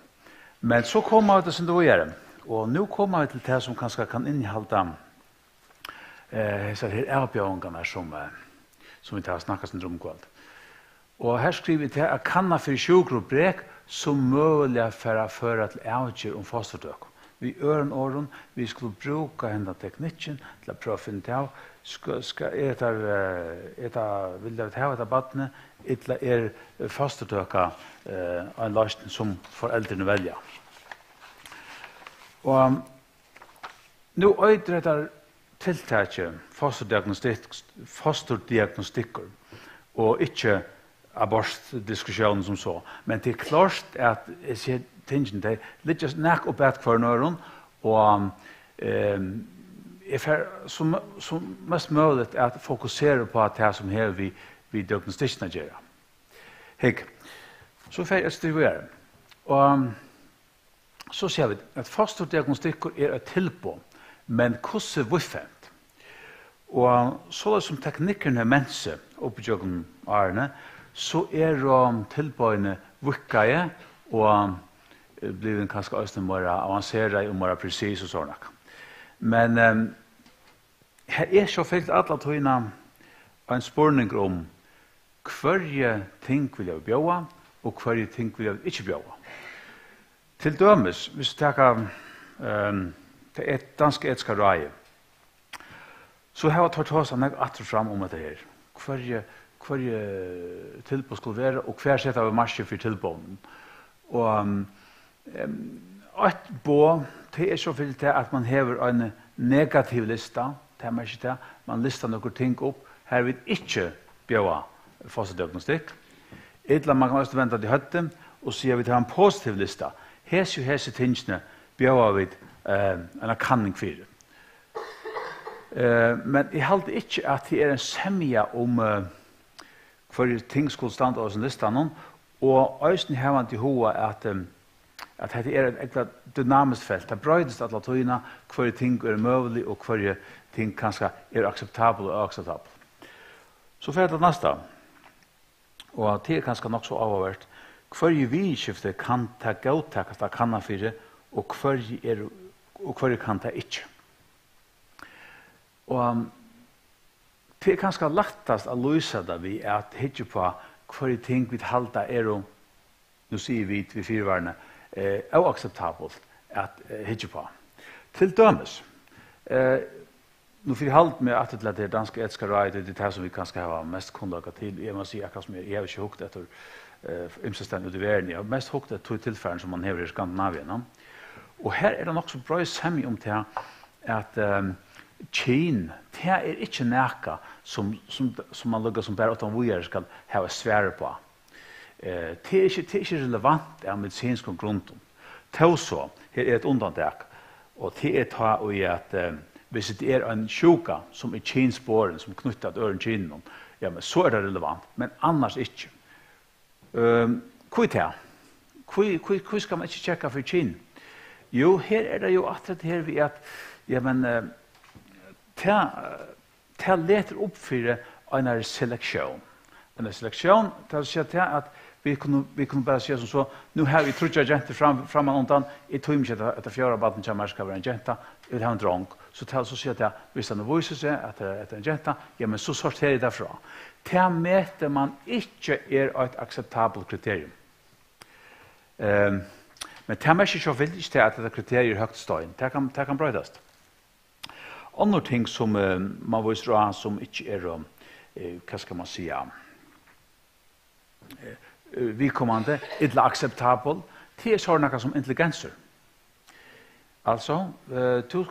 Men så kommer det som det var gjøre. Og nå kommer vi til det som kanskje kan innehalda her avbjørningene som vi tar snakket om kveld. Og her skriver vi til at kanna for sjukgrupprek som mulig for å føre til avgjør om fosterdøk. vi øren åren, vi skulle bruke henne teknikken til å prøve å finne til. Vil jeg ha etter badene, eller fastutøke en løsning som foreldrene velger. Og nå øyder etter tiltaket fosterdiagnostikker, og ikke abortdiskusjonen som så. Men det klart at jeg ser tingene til litt nek opp et hver nøren, og jeg får som mest mulig at fokusere på det som her vi diagnostikkene gjør. Hek. Så får jeg distribuere. Og så ser vi at fosterdiagnostikker et tilbud, men hvordan vuffent. Og så som teknikkerne mense oppgjøkken årene, så tilbøyene vukkaje og blir kanskje også mer avanseret og mer precis og sånn. Men her så fyllt alle tøyene en spørning om hver ting vil jeg bjøve, og hver ting vil jeg ikke bjøve. Til dømes, hvis du tenker til danske etiske røye, så har jeg tatt oss en atter fram om dette her. Hver tilbud skulle være, og hver setter vi marsje for tilbuden. Og et bå, det så fyllt til at man hever en negativ lista, det er ikke det, man lister noen ting opp, her vil ikke bjøve fosterdiagnostikk. Eller man kan også vente til høtten, og si at vi tar en positiv lista. Hese tingene bjøver vi en kanning for. Men jeg halte ikke at det en semja om hver ting skulle stande av sin listan, og øysten har man til hoa at det et dynamisk felt. Det brøydes alle tøyene, hver ting mulig, og hver ting kanskje akseptabel og akseptabel. Så får jeg til neste. Og det kanskje nok så avhåvert. Hver vidskifte kan ta godtakast av kannafire, og hver kan ta ikke. Og det kanskje lettast å løse det vi at hitje på hver ting vi halda nu sier vi fyrvarene, oakseptabelt at hitje på. Til dømes, nu fyrir halt med at det er danske etiske røy, det er det som vi kanskje har mest kunnlaga til. Jeg må si akkurat som jeg har ikke hukt etter ymsestand ut i verden. Jeg har mest hukt etter to tilfæren som man hever i Skandinavien. Og her det nok så bra semmi om det at Kina, det ikke nækka som man lukka som bare åttan vujer skal ha svære på. Det ikke relevant av medisinsk grunden. Til så, her et undantak, og det ta og i at hvis det en sjuka som kinspåren, som knyttet til øren kinen, ja, men så det relevant, men annars ikke. Hva det? Hva skal man ikke tjekke for kin? Jo, her det jo at det her vi at, ja, men det leter opp for en seleksjon. En seleksjon, det er til at vi kunne bare si som så, nu har vi trutja jenter fram og undan, jeg tror ikke at det fjøra baden kommer skal være en jenta, jeg vil ha en drong, så sier jeg at hvis han viser seg at det er en jenta, ja, men så sorterer jeg derfra. Det meter man ikke et akseptabelt kriterium. Men det er ikke så veldig til at det kriterier høyt støyen. Det kan brøydast. Andre ting som man viser av som ikke hva skal man si, vidkommande, ikke akseptabel, det er sånne som intelligenser. Altså, du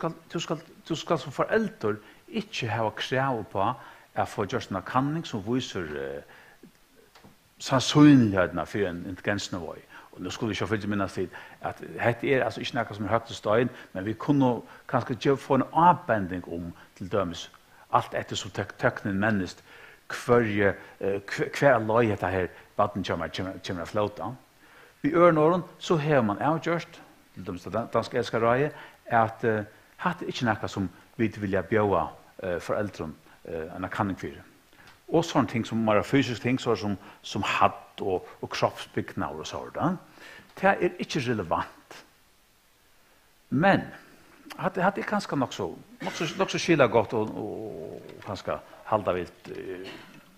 skal som forelder ikke ha krav på å få gjort en kanning som viser sannsynlighetene for en intelligensnivå. Og nå skulle vi ikke fullt minnes til at dette altså ikke noe som høyt til støyen, men vi kunne kanskje få en avbending om til dømes alt etter som tøknen menneskt hver løy dette her baden kommer å flåta. Vi ørenåren så har man avgjørst til dømes danske etiske røye at dette ikke noe som vi vil bjøve foreldren en kanning for. Og sånne ting som mer fysiske ting, som hatt og kroppsbyggnad og sånt. Det er ikke relevant. Men, det er kanskje nok så skillet godt og kanskje halda vilt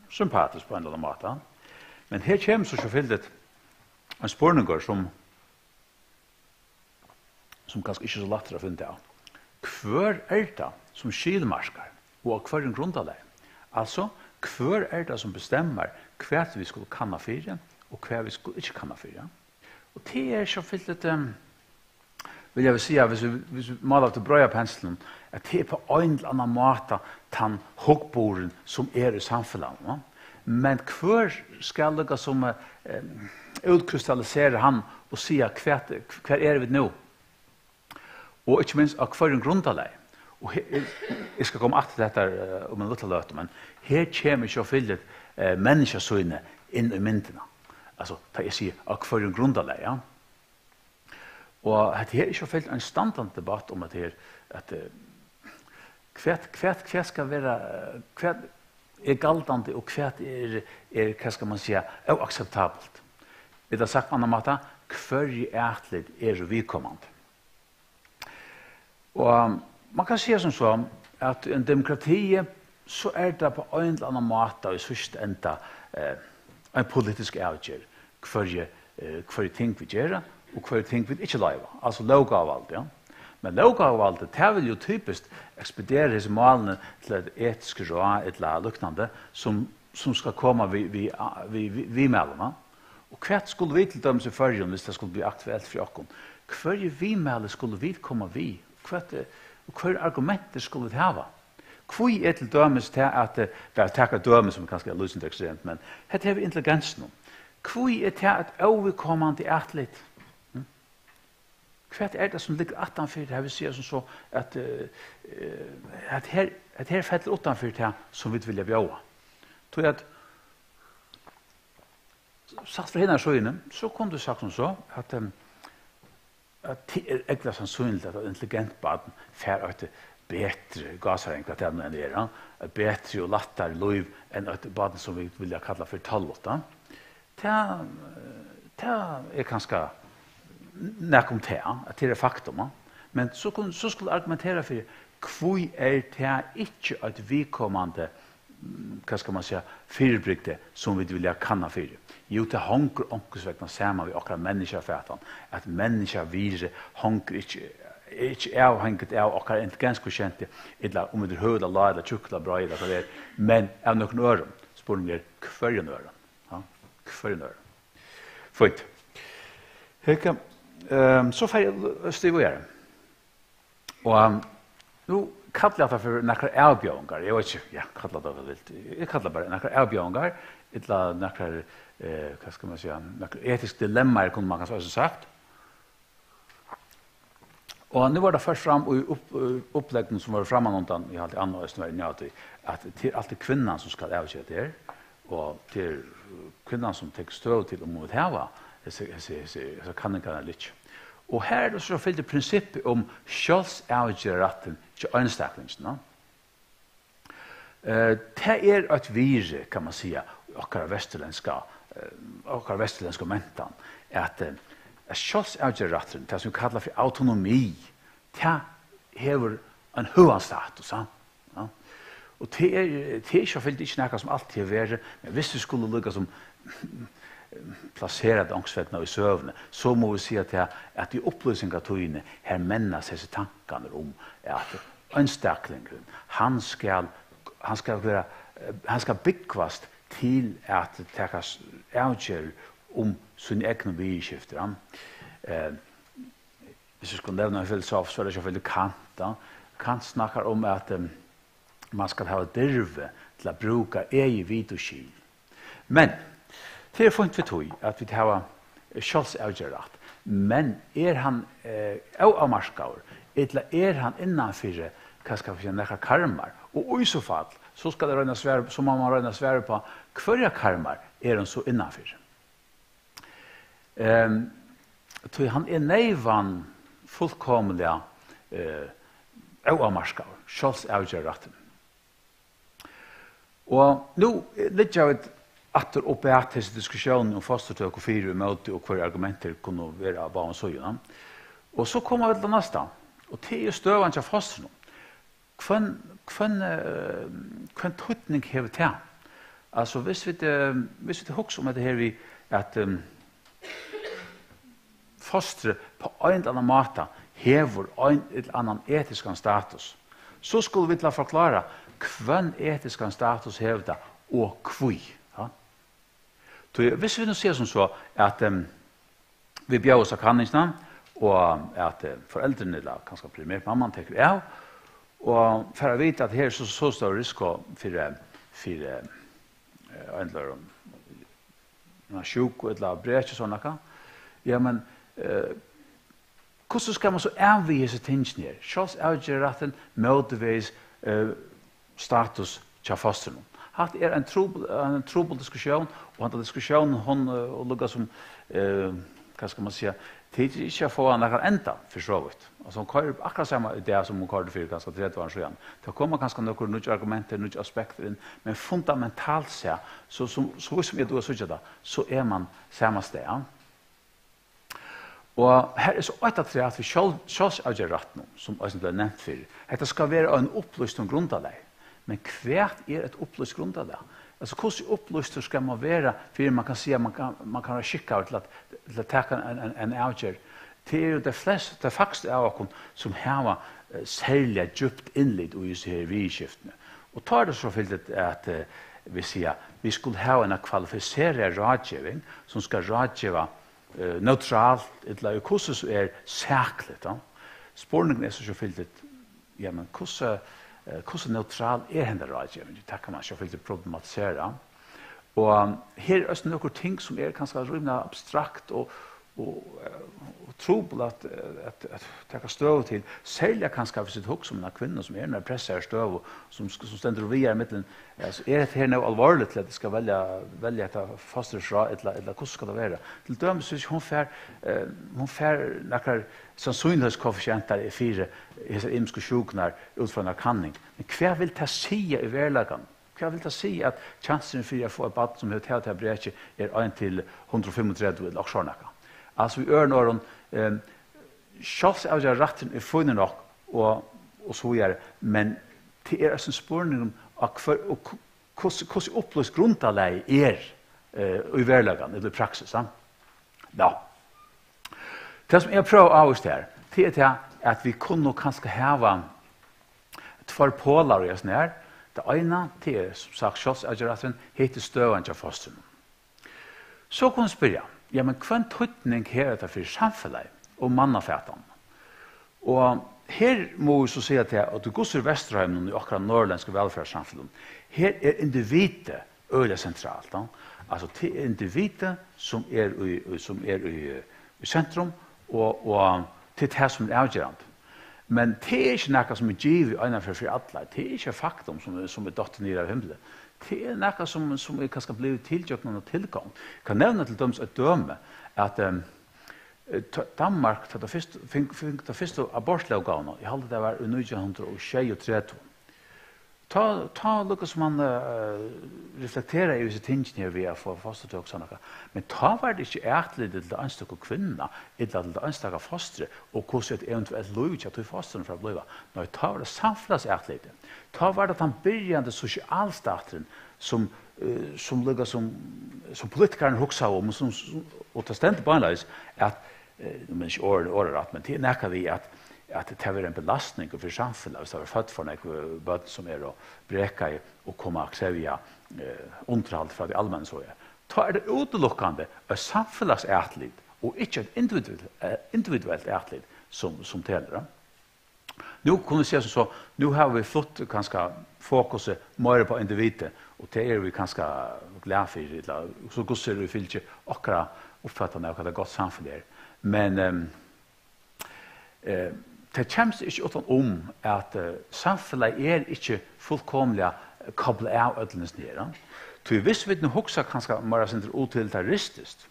sympatisk på en eller annen måte. Men her kommer så selvfølgelig en spørninger som kanskje ikke så lett å finne av. Hver det som skilmarskar og hver en grundaleg? Altså, hver det som bestemmer hva vi skulle kanna fyrir og hva vi skulle ikke kanna fyrir. Og det så fyllt litt, vil jeg si, hvis vi maler til brøya penselen, at det på en eller annen måte den huggboren som i samfunnet. Men hver skal det som utkrystallisere han og si hva vi nå? Og ikke minst av hver en grundaleg. Og jeg skal komme til dette om en liten løte, men her kommer ikke å fylle menneskesøyne inn i myndene. Altså, da jeg sier av hver en grundaleg, ja. Og det er ikke å fylle en standard debatt om at hva skal være, hva galtande og hva hva skal man si, uakseptabelt. Det har sagt på en annen måte, hver vidkommende. Og man kan si som så, at en demokrati, så det på en eller annen måte, i sørste enda, en politisk avgjør, hver ting vi gjør, og hver ting vi ikke lever. Altså lovgavvalg, ja. Men lovgavvalg, det vil jo typisk ekspedere disse målene til et etisk råd, et eller lukkende, som skal komme vi mellom. Og hva skulle vi til dømes i førjen, hvis det skulle bli aktuelt for oss? Hver vi mellom skulle vi komme vi? Hva argumenter skulle vi ha? Hva til dømes til at vi takker dømes som kanskje er løsende ekstremt, men dette har vi intelligensen om. Hva til at overkommende er litt? Hva det som ligger utenfor det? Jeg vil si som så at her fetter utenfor det som vi vil bjøre. Tror jeg at satt for henne søgene, så kom du sagt som så at det er sannsynlig at intelligent baden fer et bedre gasering hva det enn et bedre og lattere liv enn et baden som vi vil kalla for tallåta. Det er kanskje nek om det, at det er faktum. Men så skulle argumentere for hvor det ikke et vidkommende, hva skal man si, fyrirbrygde som vi vil kanna fyrir. Jo, det honker omkringsvekna sammen vi akkurat menneskefætan, at menneskevire honker ikke avhengt av akkurat intelligenskvotiente, eller om det er høyda, la, eller tjukkla, bra, eller men av noen øren, spørsmålet hver en øren. Ja, hver en øren. Fint. Hekka, så får jeg styr å gjøre. Og nå kallar jag det för några avbjörningar. Jag vet inte, jag kallar det vilt. Jag kallar bara några avbjörningar, eller några vad ska man säga, några etiska dilemmaer kunde man kanske sagt. Och nu var det först fram och uppläggen som var framan någonting i allt andra östern att det är alltid kvinnan som ska avgöra det och det är kvinnan som tar stöd till om att ha så kan inte lite. Og her det så fyllt prinsippet om sjølvsavgjørretten til øynestaklingen. Det et vire, kan man si, okkar vesterländska mentan, at sjølvsavgjørretten, det som vi kallar for autonomi, det hever en høyanstatus. Ja? Og det er fyllt ikke noe som alltid har vært, men hvis vi skulle lykke som placerat ångsvettna i søvne, så må vi si at i opplysningatøyene her mennas hese tankene om at ønstaklingen, han skal byggvast til at takas avgjør om sin egen biskifter. Hvis vi skulle nevne en filosof, så er det ikke veldig Kant. Kant snakker om at man skal ha dirve til å bruke egen vidoskil. Men det er funnet vi tog at vi har sjølvsavgjørret. Men han av marskaver, eller han innanfyrir, hva skal vi si, nekka karmar, og i så fall, så skal det røyna svære, så må man røyna svære på hver karmar han så innanfyrir. Han neivan fullkomlig av marskaver, sjølvsavgjørret. Og nå litt av et atter oppe at disse diskusjonen om fostertøk og fire møte og hver argumenter kunne være av barn og søgjene. Og så kommer vi til neste. Og det støvann til fosteren. Hvem tøtning hever til? Altså, hvis vi husker om det her at fostre på en eller annen måte hever en eller annan etisk status, så skulle vi til å forklare hvem etisk status hever det, og kvui. Ja? Hvis vi nå ser som så, at vi bjør oss av kanningene, og at foreldrene, eller kanskje primært mammaen, tenker av, og for å vite at her er så stor risiko for en eller annen sjuk, eller brek og sånn, ja, men hvordan skal man så avvise seg tingene her? Sjås avgjør retten møtevis status til fosteren. Hatt en trobel diskusjon, og han diskusjonen, hun lukket som, hva skal man si, tid ikke å få han akkurat enda, for så vidt. Altså, hun kører akkurat samme idé som hun kører for ganske 30 år siden. Det kommer ganske noen nye argumenter, nye aspekter inn, men fundamentalt sett, så som jeg da sier det, så man samme sted. Og her er så et av tre at vi selv avgjør rett nå, som jeg ble nevnt for. Dette skal være en opplyst grundaleg. Men hvert er et opplyst grundaleg? Altså, hvordan opplyst skal man være for man kan si at man kan skikke til å ta en avgjør? Det er jo det faktisk av oss som har særlig djupt innlitt i disse her vidskiftene. Og tar det så fyllt at vi sier vi skulle ha en kvalifiserad rådgivning som skal rådgiva neutralt, eller hvordan så sækligt. Spårningen er så fyllt, ja, men hvordan neutral henne rådgivning? Det kan man så fyllt problematisere. Og her er også noen ting som kanskje rymlig abstrakt og trobel at ta støv til, særlig kanskje hvis det hos som en kvinne som når presser støv, som stender og via i midten, altså, det her noe alvorlig til at det skal velge et fostersra, eller hvordan skal det være? Til dømes hvis hun får noen sannsynlighetskoeffisienter i 4 imske sjukner ut fra en kanning. Men hva vil det si i hverdagen? Hva vil det si at chansen for å få et bad som heter til brek 1 til 135 eller også noe? Altså vi når sjals av retten funnet nok og så gjør men det en spørning om hvordan opplyst grundaleg i hverdagen eller praksis. Ja. Det som jeg prøver av oss der, det er at vi kunne kanskje hava tvær polar i oss nær. Det ene til, som sagt, sjals av retten heter støven til fosteren. Så kunne vi spørre, ja, men hva tøytning her det for samfunnet og mannafætan? Og her må vi så si at du går til Vesterheim i akkurat norrlandske velferdssamfunnet. Her individet øyelig sentralt. Altså til individet som i sentrum og til det som avgjørende. Men det ikke noe som givet innenfor for alle. Det ikke faktum som døtt ned av himmelen. Det noe som kanskje blir tilgjøkende og tilgang. Jeg kan nevne til dem et døme at Danmark fikk det første abortlovgavene. Jeg hadde det var i 1933. Ta lukket som man reflekterer i disse tingene her ved å få fostertøk og sånn. Men ta var det ikke ærtelig til det ønske kvinner, eller til det ønske fostre, og hvordan et eventuelt lov til fosteren for å bli. Nei, ta var det samfunnsærtelig. Ta var det den begynnende sosialstaten som ligger som politikerne hoksa om, og ta stendt på annerledes, at, men ikke året, men det nekker vi at det var en belastning for samfunnet, hvis det var født for noen bøten som å breka i og komme og kreve underhold fra de allmenne så. Ta det utelukkende av samfunnsærtelig, og ikke et individuelt ærtelig som teler. Nå kunne vi se som så, nå har vi fått kanskje fokuset mer på individet, og det vi kanskje glad for, så gosser vi vil ikke akkurat oppfattende av hva det er godt samfunnet. Men det kommer ikke utenom at samfunnet ikke fullkomlig koblet av ødelens nere. Så hvis vi nå hoksa kanskje mer utilitaristisk,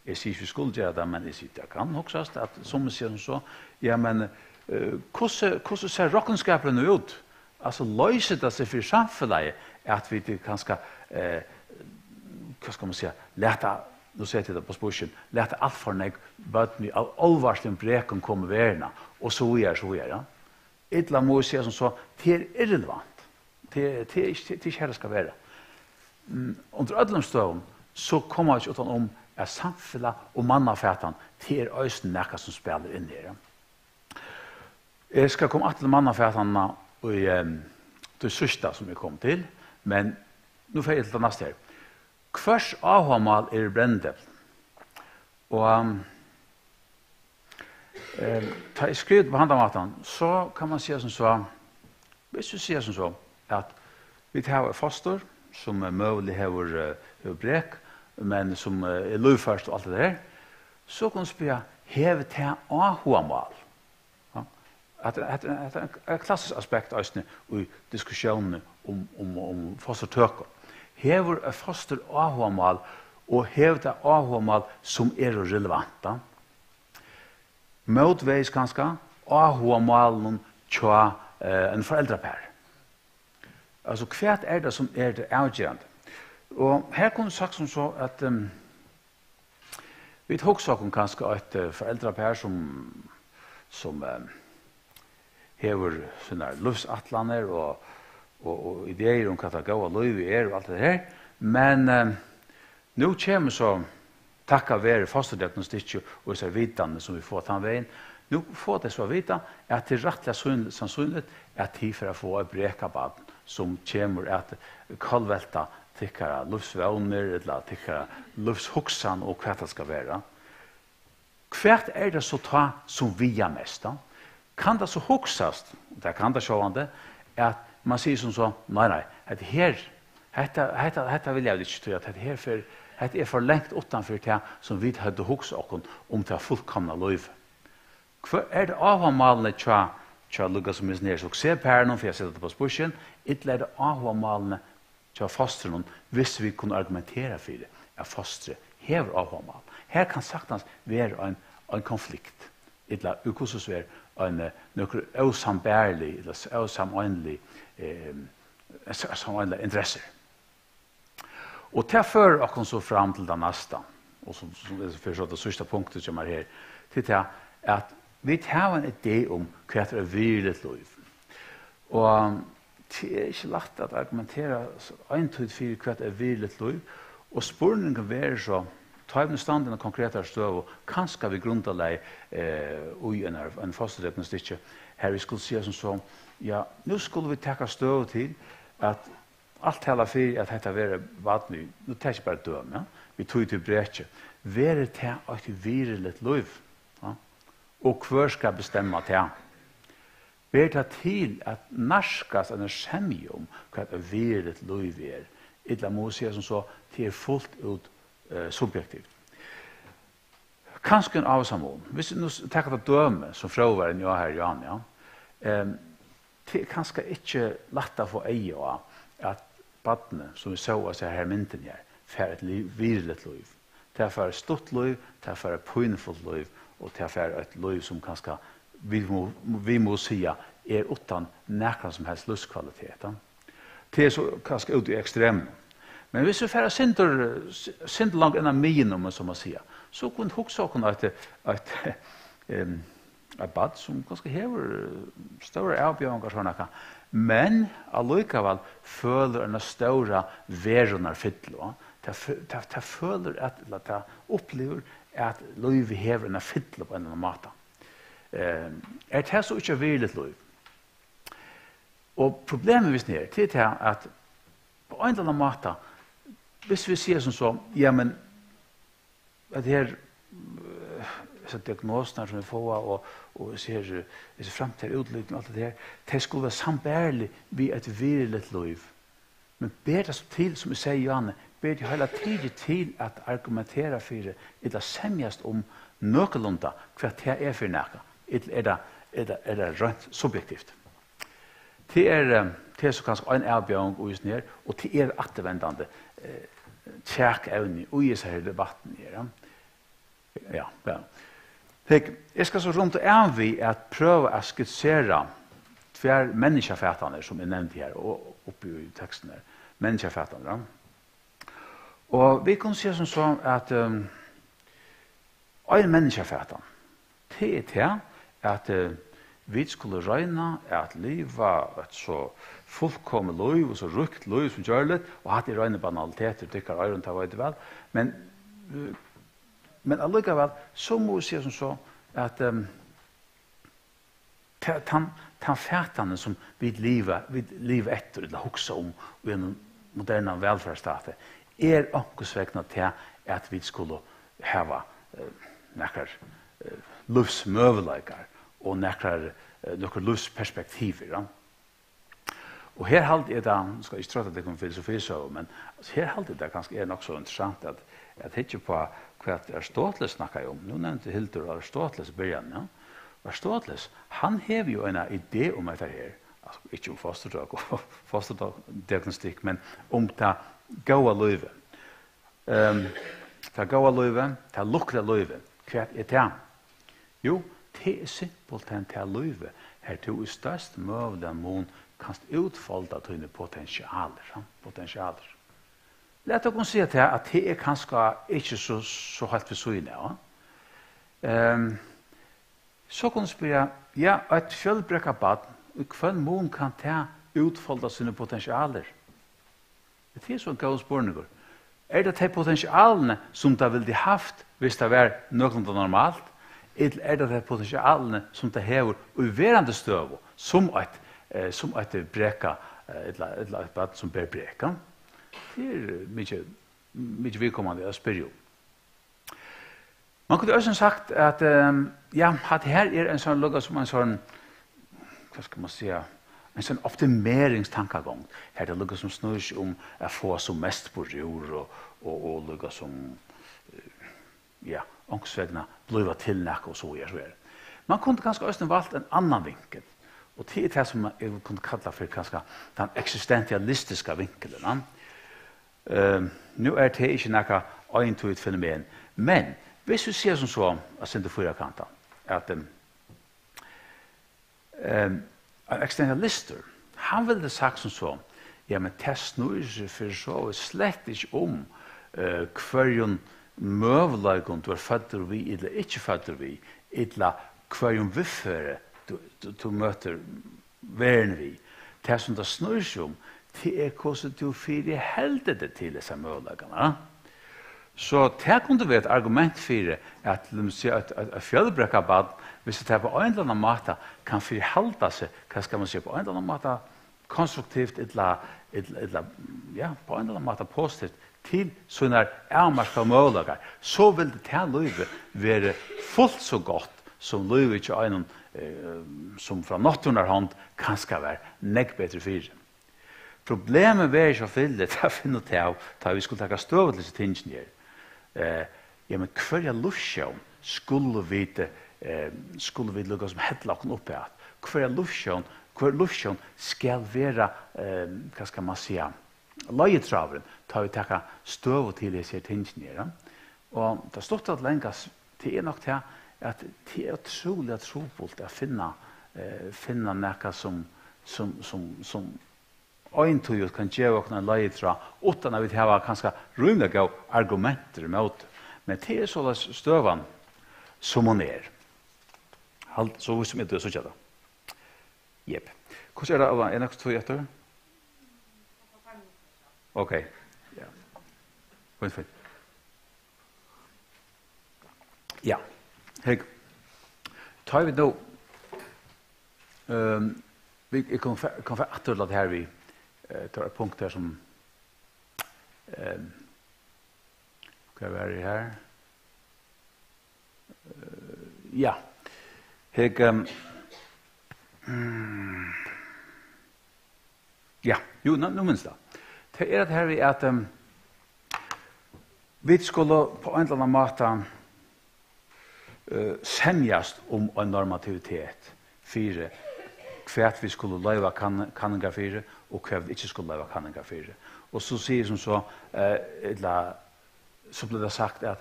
jeg sier ikke vi skulle gjøre det, men jeg sier det kan hoksast, at som vi sier så, ja, men hvordan ser rockenskapene ut? Altså, løser det seg for samfunnet at vi kanskje, hva skal man si, lete, nå ser jeg det på spørsmålen, lete alt for nek, bøten i allvarslig breken komme verden, og så gjør. Et eller annet må si som så, det er irrelevant. Det er ikke her det skal være. Under ødelomstøven så kommer vi ikke utenom at samfunnet og mannafætan til øyne noe som spiller inn i det. Jeg skal komme til mannafætene og det sørste som jeg kom til, men nå får jeg til det neste her. Hvers avhåndmål brennende. Og ta jeg skrivet på handamaten, så kan man si som så, hvis vi sier som så, at vi har et foster som mulig har brek, men som løvførst og alt det der, så kan vi spørre, hever til avhåndmål. Det er et klassisk aspekt i diskusjonene om fostertøker. Hever et foster avhåndmål, og hever det avhåndmål som relevanta. Motveis kanskje, avhåndmålen tja en foreldrapær. Altså, hva det som det avgjørende? Og her kunne sagt som så at vi tok saken kanskje et foreldrapær som hever sånne livsatlaner og ideer om hva det går av liv og alt det her. Men nå kommer så takka være fosterdiagnostikk og disse vitene som vi får ta veien. Nå får det så vite at det rettelig sannsynlig at de for å få et brekabad som kommer at kallvelta tykkere livsvåner eller tykkere livshoksan og hva det skal være. Hva det så ta som vi er mest da? Kan det så hoksast, det kan det sjående, at man sier som så, nei, dette vil jeg ikke tro, at dette for lengt utenfor det som vi hadde hoksa oss om det fullkomna liv. Hva det avhåndmalene tja lukka som er nere suksepæren, for jeg setter det på spørsmål, ikke det avhåndmalene tja fosteren, hvis vi kunne argumentere for det, at fostere hever avhåndmal. Her kan saktans være en konflikt, eller ukossus være noen ausambærlig, eller ausamøynlig interesser. Og til før akkurat så fram til det neste, og som er det sørste punktet som her, til det at vi har en idé om hva det virkelig liv. Og det ikke lagt at argumentere eintøyd for hva det virkelig liv, og spørningen kan være så, ta i standen av konkrete støv, kanskje vi grunnleg i en fosterdiagnostikk, her vi skulle si som så, ja, nå skulle vi takke støv til at alt hele for at dette være vanlig, nå tar ikke bare døm, ja? Vi tog til bretje, være til at det virkelig liv, ja? Og hver skal bestemme til. Være til til at narskast en semje om hva det virkelig liv er, eller må si som så, det fullt ut subjektivt. Kanskje en avsammål. Hvis vi nå tenker på døme, som fråværen jeg her, Jan, ja, det er kanskje ikke lett å få eie av at badene, som vi så oss her mynden her, får et virkelig liv. Det er for et stort liv, det er for et poinefullt liv, og det er for et liv som kanskje vi må si er uten nærkene som helst livskvalitet. Det er så kanskje ut i ekstremen. Men hvis vi får synd langt enn av minimum, som man sier, så kunne huske et bad som ganske hever større avbjørninger sånn akka. Men allikevel føler en større verunar fytlo. Det føler at det opplever at livet hever en fytlo på en eller annen måte. Det så ikke virkelig liv. Og problemet hvis det er at på en eller annen måte, hvis vi sier som så, ja, men at her diagnosene som vi får, og ser fremtid utlyden og alt det her, det skulle være sambærlig ved et virkelig liv. Men ber det til, som vi sier, Johanne, ber det hele tiden til at argumentere for det, eller semjast om nøkelunda, hva det er for nækka, eller er det rent subjektivt. Det er så kanskje en avbjørning og just her, og det er attervendende tjekk-evne og i seg debatten her. Ja. Jeg skal så rundt og vi at prøve å skissere hver menneskefætene som er nevnt her, og oppe i teksten her. Menneskefætene. Og vi kan se som så at en menneskefætene, det er til at vi skulle røyne at livet et så fullkommet liv og så rukt liv som gjør litt, og hatt i røyne banaliteter, tykker øyren til å vite vel. Men allikevel, så må vi si som så at tan fætane som vi lever etter, eller hoksa om i en moderna velfärdsstat, onkusvegna til at vi skulle hava nekkar livsmøvelikar og nekkar livsperspektiver. Ja. Og her halte jeg det, skal ikke trøtte det kom filosofi så, men her halte jeg det ganske nok så interessant at hitte på hva Aristoteles snakker om. Nå nevnte Hildur Aristoteles i begynnelsen, ja. Aristoteles, han hever jo en idé om dette her, altså, ikke om fosterdiagnostikk, men om det gåa løyve. Det gåa løyve, det lukta løyve. Hva det? Jo, det simpelt enn det løyve, her til i størst møvelig mån kan utfolde dine potentialer. Lett å kunne si at det kanskje ikke så helt besøyende, ja. Så kan du spørre, ja, et fjellbrekka bad, i hva mån kan det utfolde sine potentialer? Det er så en god spørninger. Det de potentialene som det ville haft hvis det var noenlunde normalt, eller det de potentialene som det hever uverande støv, som et brekka, eller et bad som ber brekka? Det mye vidkommende å spørre om. Man kunne også sagt at at her en sånn lukka som en sånn, hva skal man si, en sånn optimeringstankegang. Her det lukka som snurr om å få som mest på jord og lukka som ångsvegna bliva tilnæk og så gjør. Man kunne kanskje også valgt en annan vinkel. Og det er det som jeg kunne kalla for kanskje den existentialistiska vinkelen. Nu det ikke nekka øyntuit fenomen, men hvis vi ser som så, at sender fyra kanta, at en externalister, han ville sagt som så, ja, men det snur seg for så slett ikke om hverjon møvelagon du fødder vi, eller ikke fødder vi, eller hverjon viffere du møter verden vi. Det som det snur seg om, det hvordan du fyrir heldet det til disse møvelagene. Så det kunne være et argument for at fjellbrekkabad, hvis det på en eller annen måte kan forholde seg, hva skal man si, på en eller annen måte konstruktivt, eller på en eller annen måte positivt, til sånne avmarska møvelager, så vil det til løyve være fullt så godt som løyve ikke en som fra naturnarhånd kan skal være nekk bedre fyrir. Problemet var ikke å fylle til å finne ut av da vi skulle ta støvet til disse tingene her. Ja, men hver luftsjøen skulle vi lukke som hettlakken oppe at hver luftsjøen skal være, hva skal man si, leietraveren da vi tar støvet til disse tingene her. Og det stod at lenge, det nok til at det utrolig trobult å finne noe som øyntøyet kan gjøre oss en leietra, uten at vi har kanskje rymelig gode argumenter mot. Men det så støvan som hun Så vi som ikke er så kjent. Jep. Hvordan det? Nok tog etter? Ok. Ja. Fint. Ja. Hei. Tar vi nå vi kan få etterlatt her vi tar et punkt her som hva er det her? Ja. Ja, jo, nå minst det. Det er det her vi at vi skulle på en eller annen måte semjast om en normativitet fire hva vi skulle leve kanningar fire, og hva vi ikke skulle leve kanningar fire. Og så sier som så, så ble det sagt at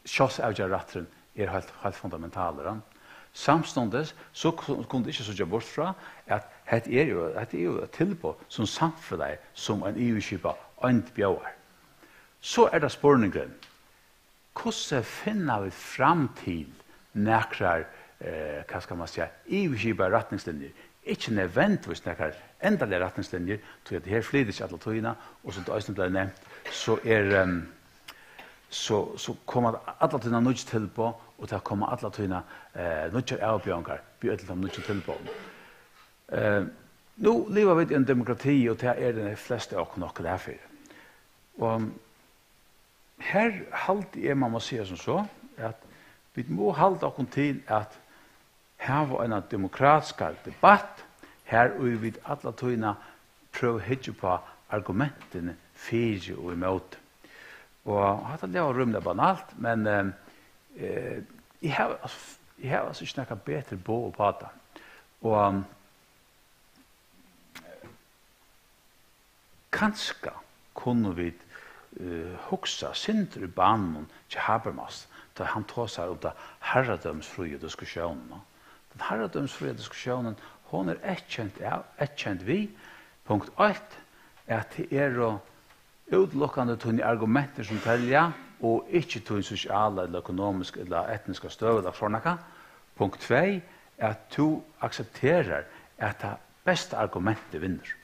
kjøsavgjørretteren er helt fundamentaler. Samståndes så kunne det ikke så bort fra at det er jo et tilbud som samfunnet som en EU-kjøper øynt bjøver. Så er det spørningen, hvordan finner vi fram til nekrar hva skal man si, EU-kjøper retningslinjer, ikke nødvendigvis nekrar endelige retningslinjer, til at det her flyder ikke alle togene, og som det også ble nevnt, så kommer alle togene nødt til på, og det kommer alle togene nødt til avbjørnger blir ett av de nya tillbaka. Nu lever vi i en demokrati och det är de flesta av oss nog därför. Och här halt är man måste säga som så att vi må halda oss till att här var en demokratisk debatt här och vi alla tøyna prøv hitje på argumenten för och emot. Och hade det var rumla banalt men jag har alltså snacka bättre på det. Och kanske kunde vi huxa sindri banen til Habermas da han tåsar om det herredømsfrie diskusjonen. Den herredømsfrie diskusjonen hon ekkjent vi. Punkt 8 at det er utlokkande tunne argumenter som telja og ikke tunne sosiale eller økonomiske eller etniske støv eller sånne. Punkt 2 er at du aksepterer at det beste argumentet vinner.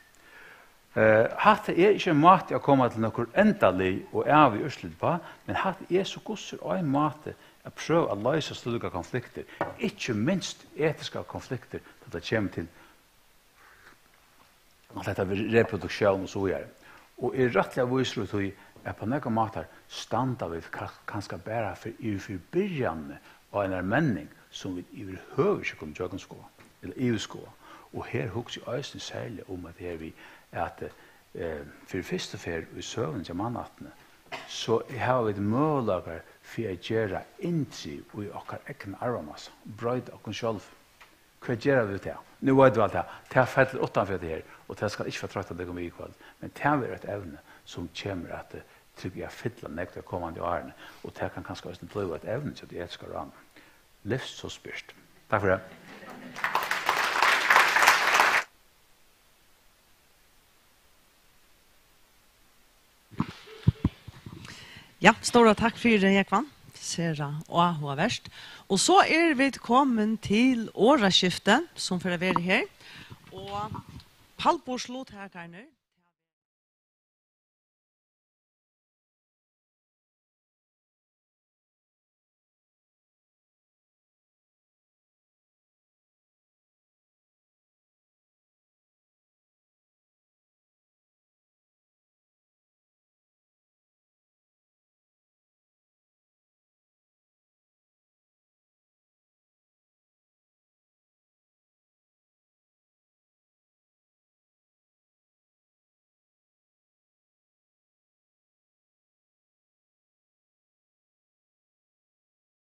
Hatt er ikke en måte å komme til noe endelig og evig urslut på, men hatt er så gosser og en måte å prøve å løse slike konflikter, ikke minst etiske konflikter, da det kommer til at dette er reproduksjon og så gjør. Og rettelig viser det at på noen måter standa vi kanskje bare for begynnende av en menning som vi overhøver ikke kunne gjøre sko, eller EU-sko. Og her husker jeg også særlig om at her vi at for første fer i søvn til mannatene, så har vi muligheter for å gjøre inntil i okker egen arvmassa, brøyde okken selv. Hva gjør vi til? Nå vet du alt det. Det er fettet utenfor det her, og det skal ikke fortrøtte det om i kveld. Men det er et evne som kommer at trykker jeg fytler nekter kommende årene, og det kan kanskje også bli et evne til det etiske ramen. Livs så spyrst. Takk for det. Ja, stora tack för det, Ekvan. Sera och värst. Och så är vi kommen till åraskiftet som för att vara här. Och Palborslot här kan nu.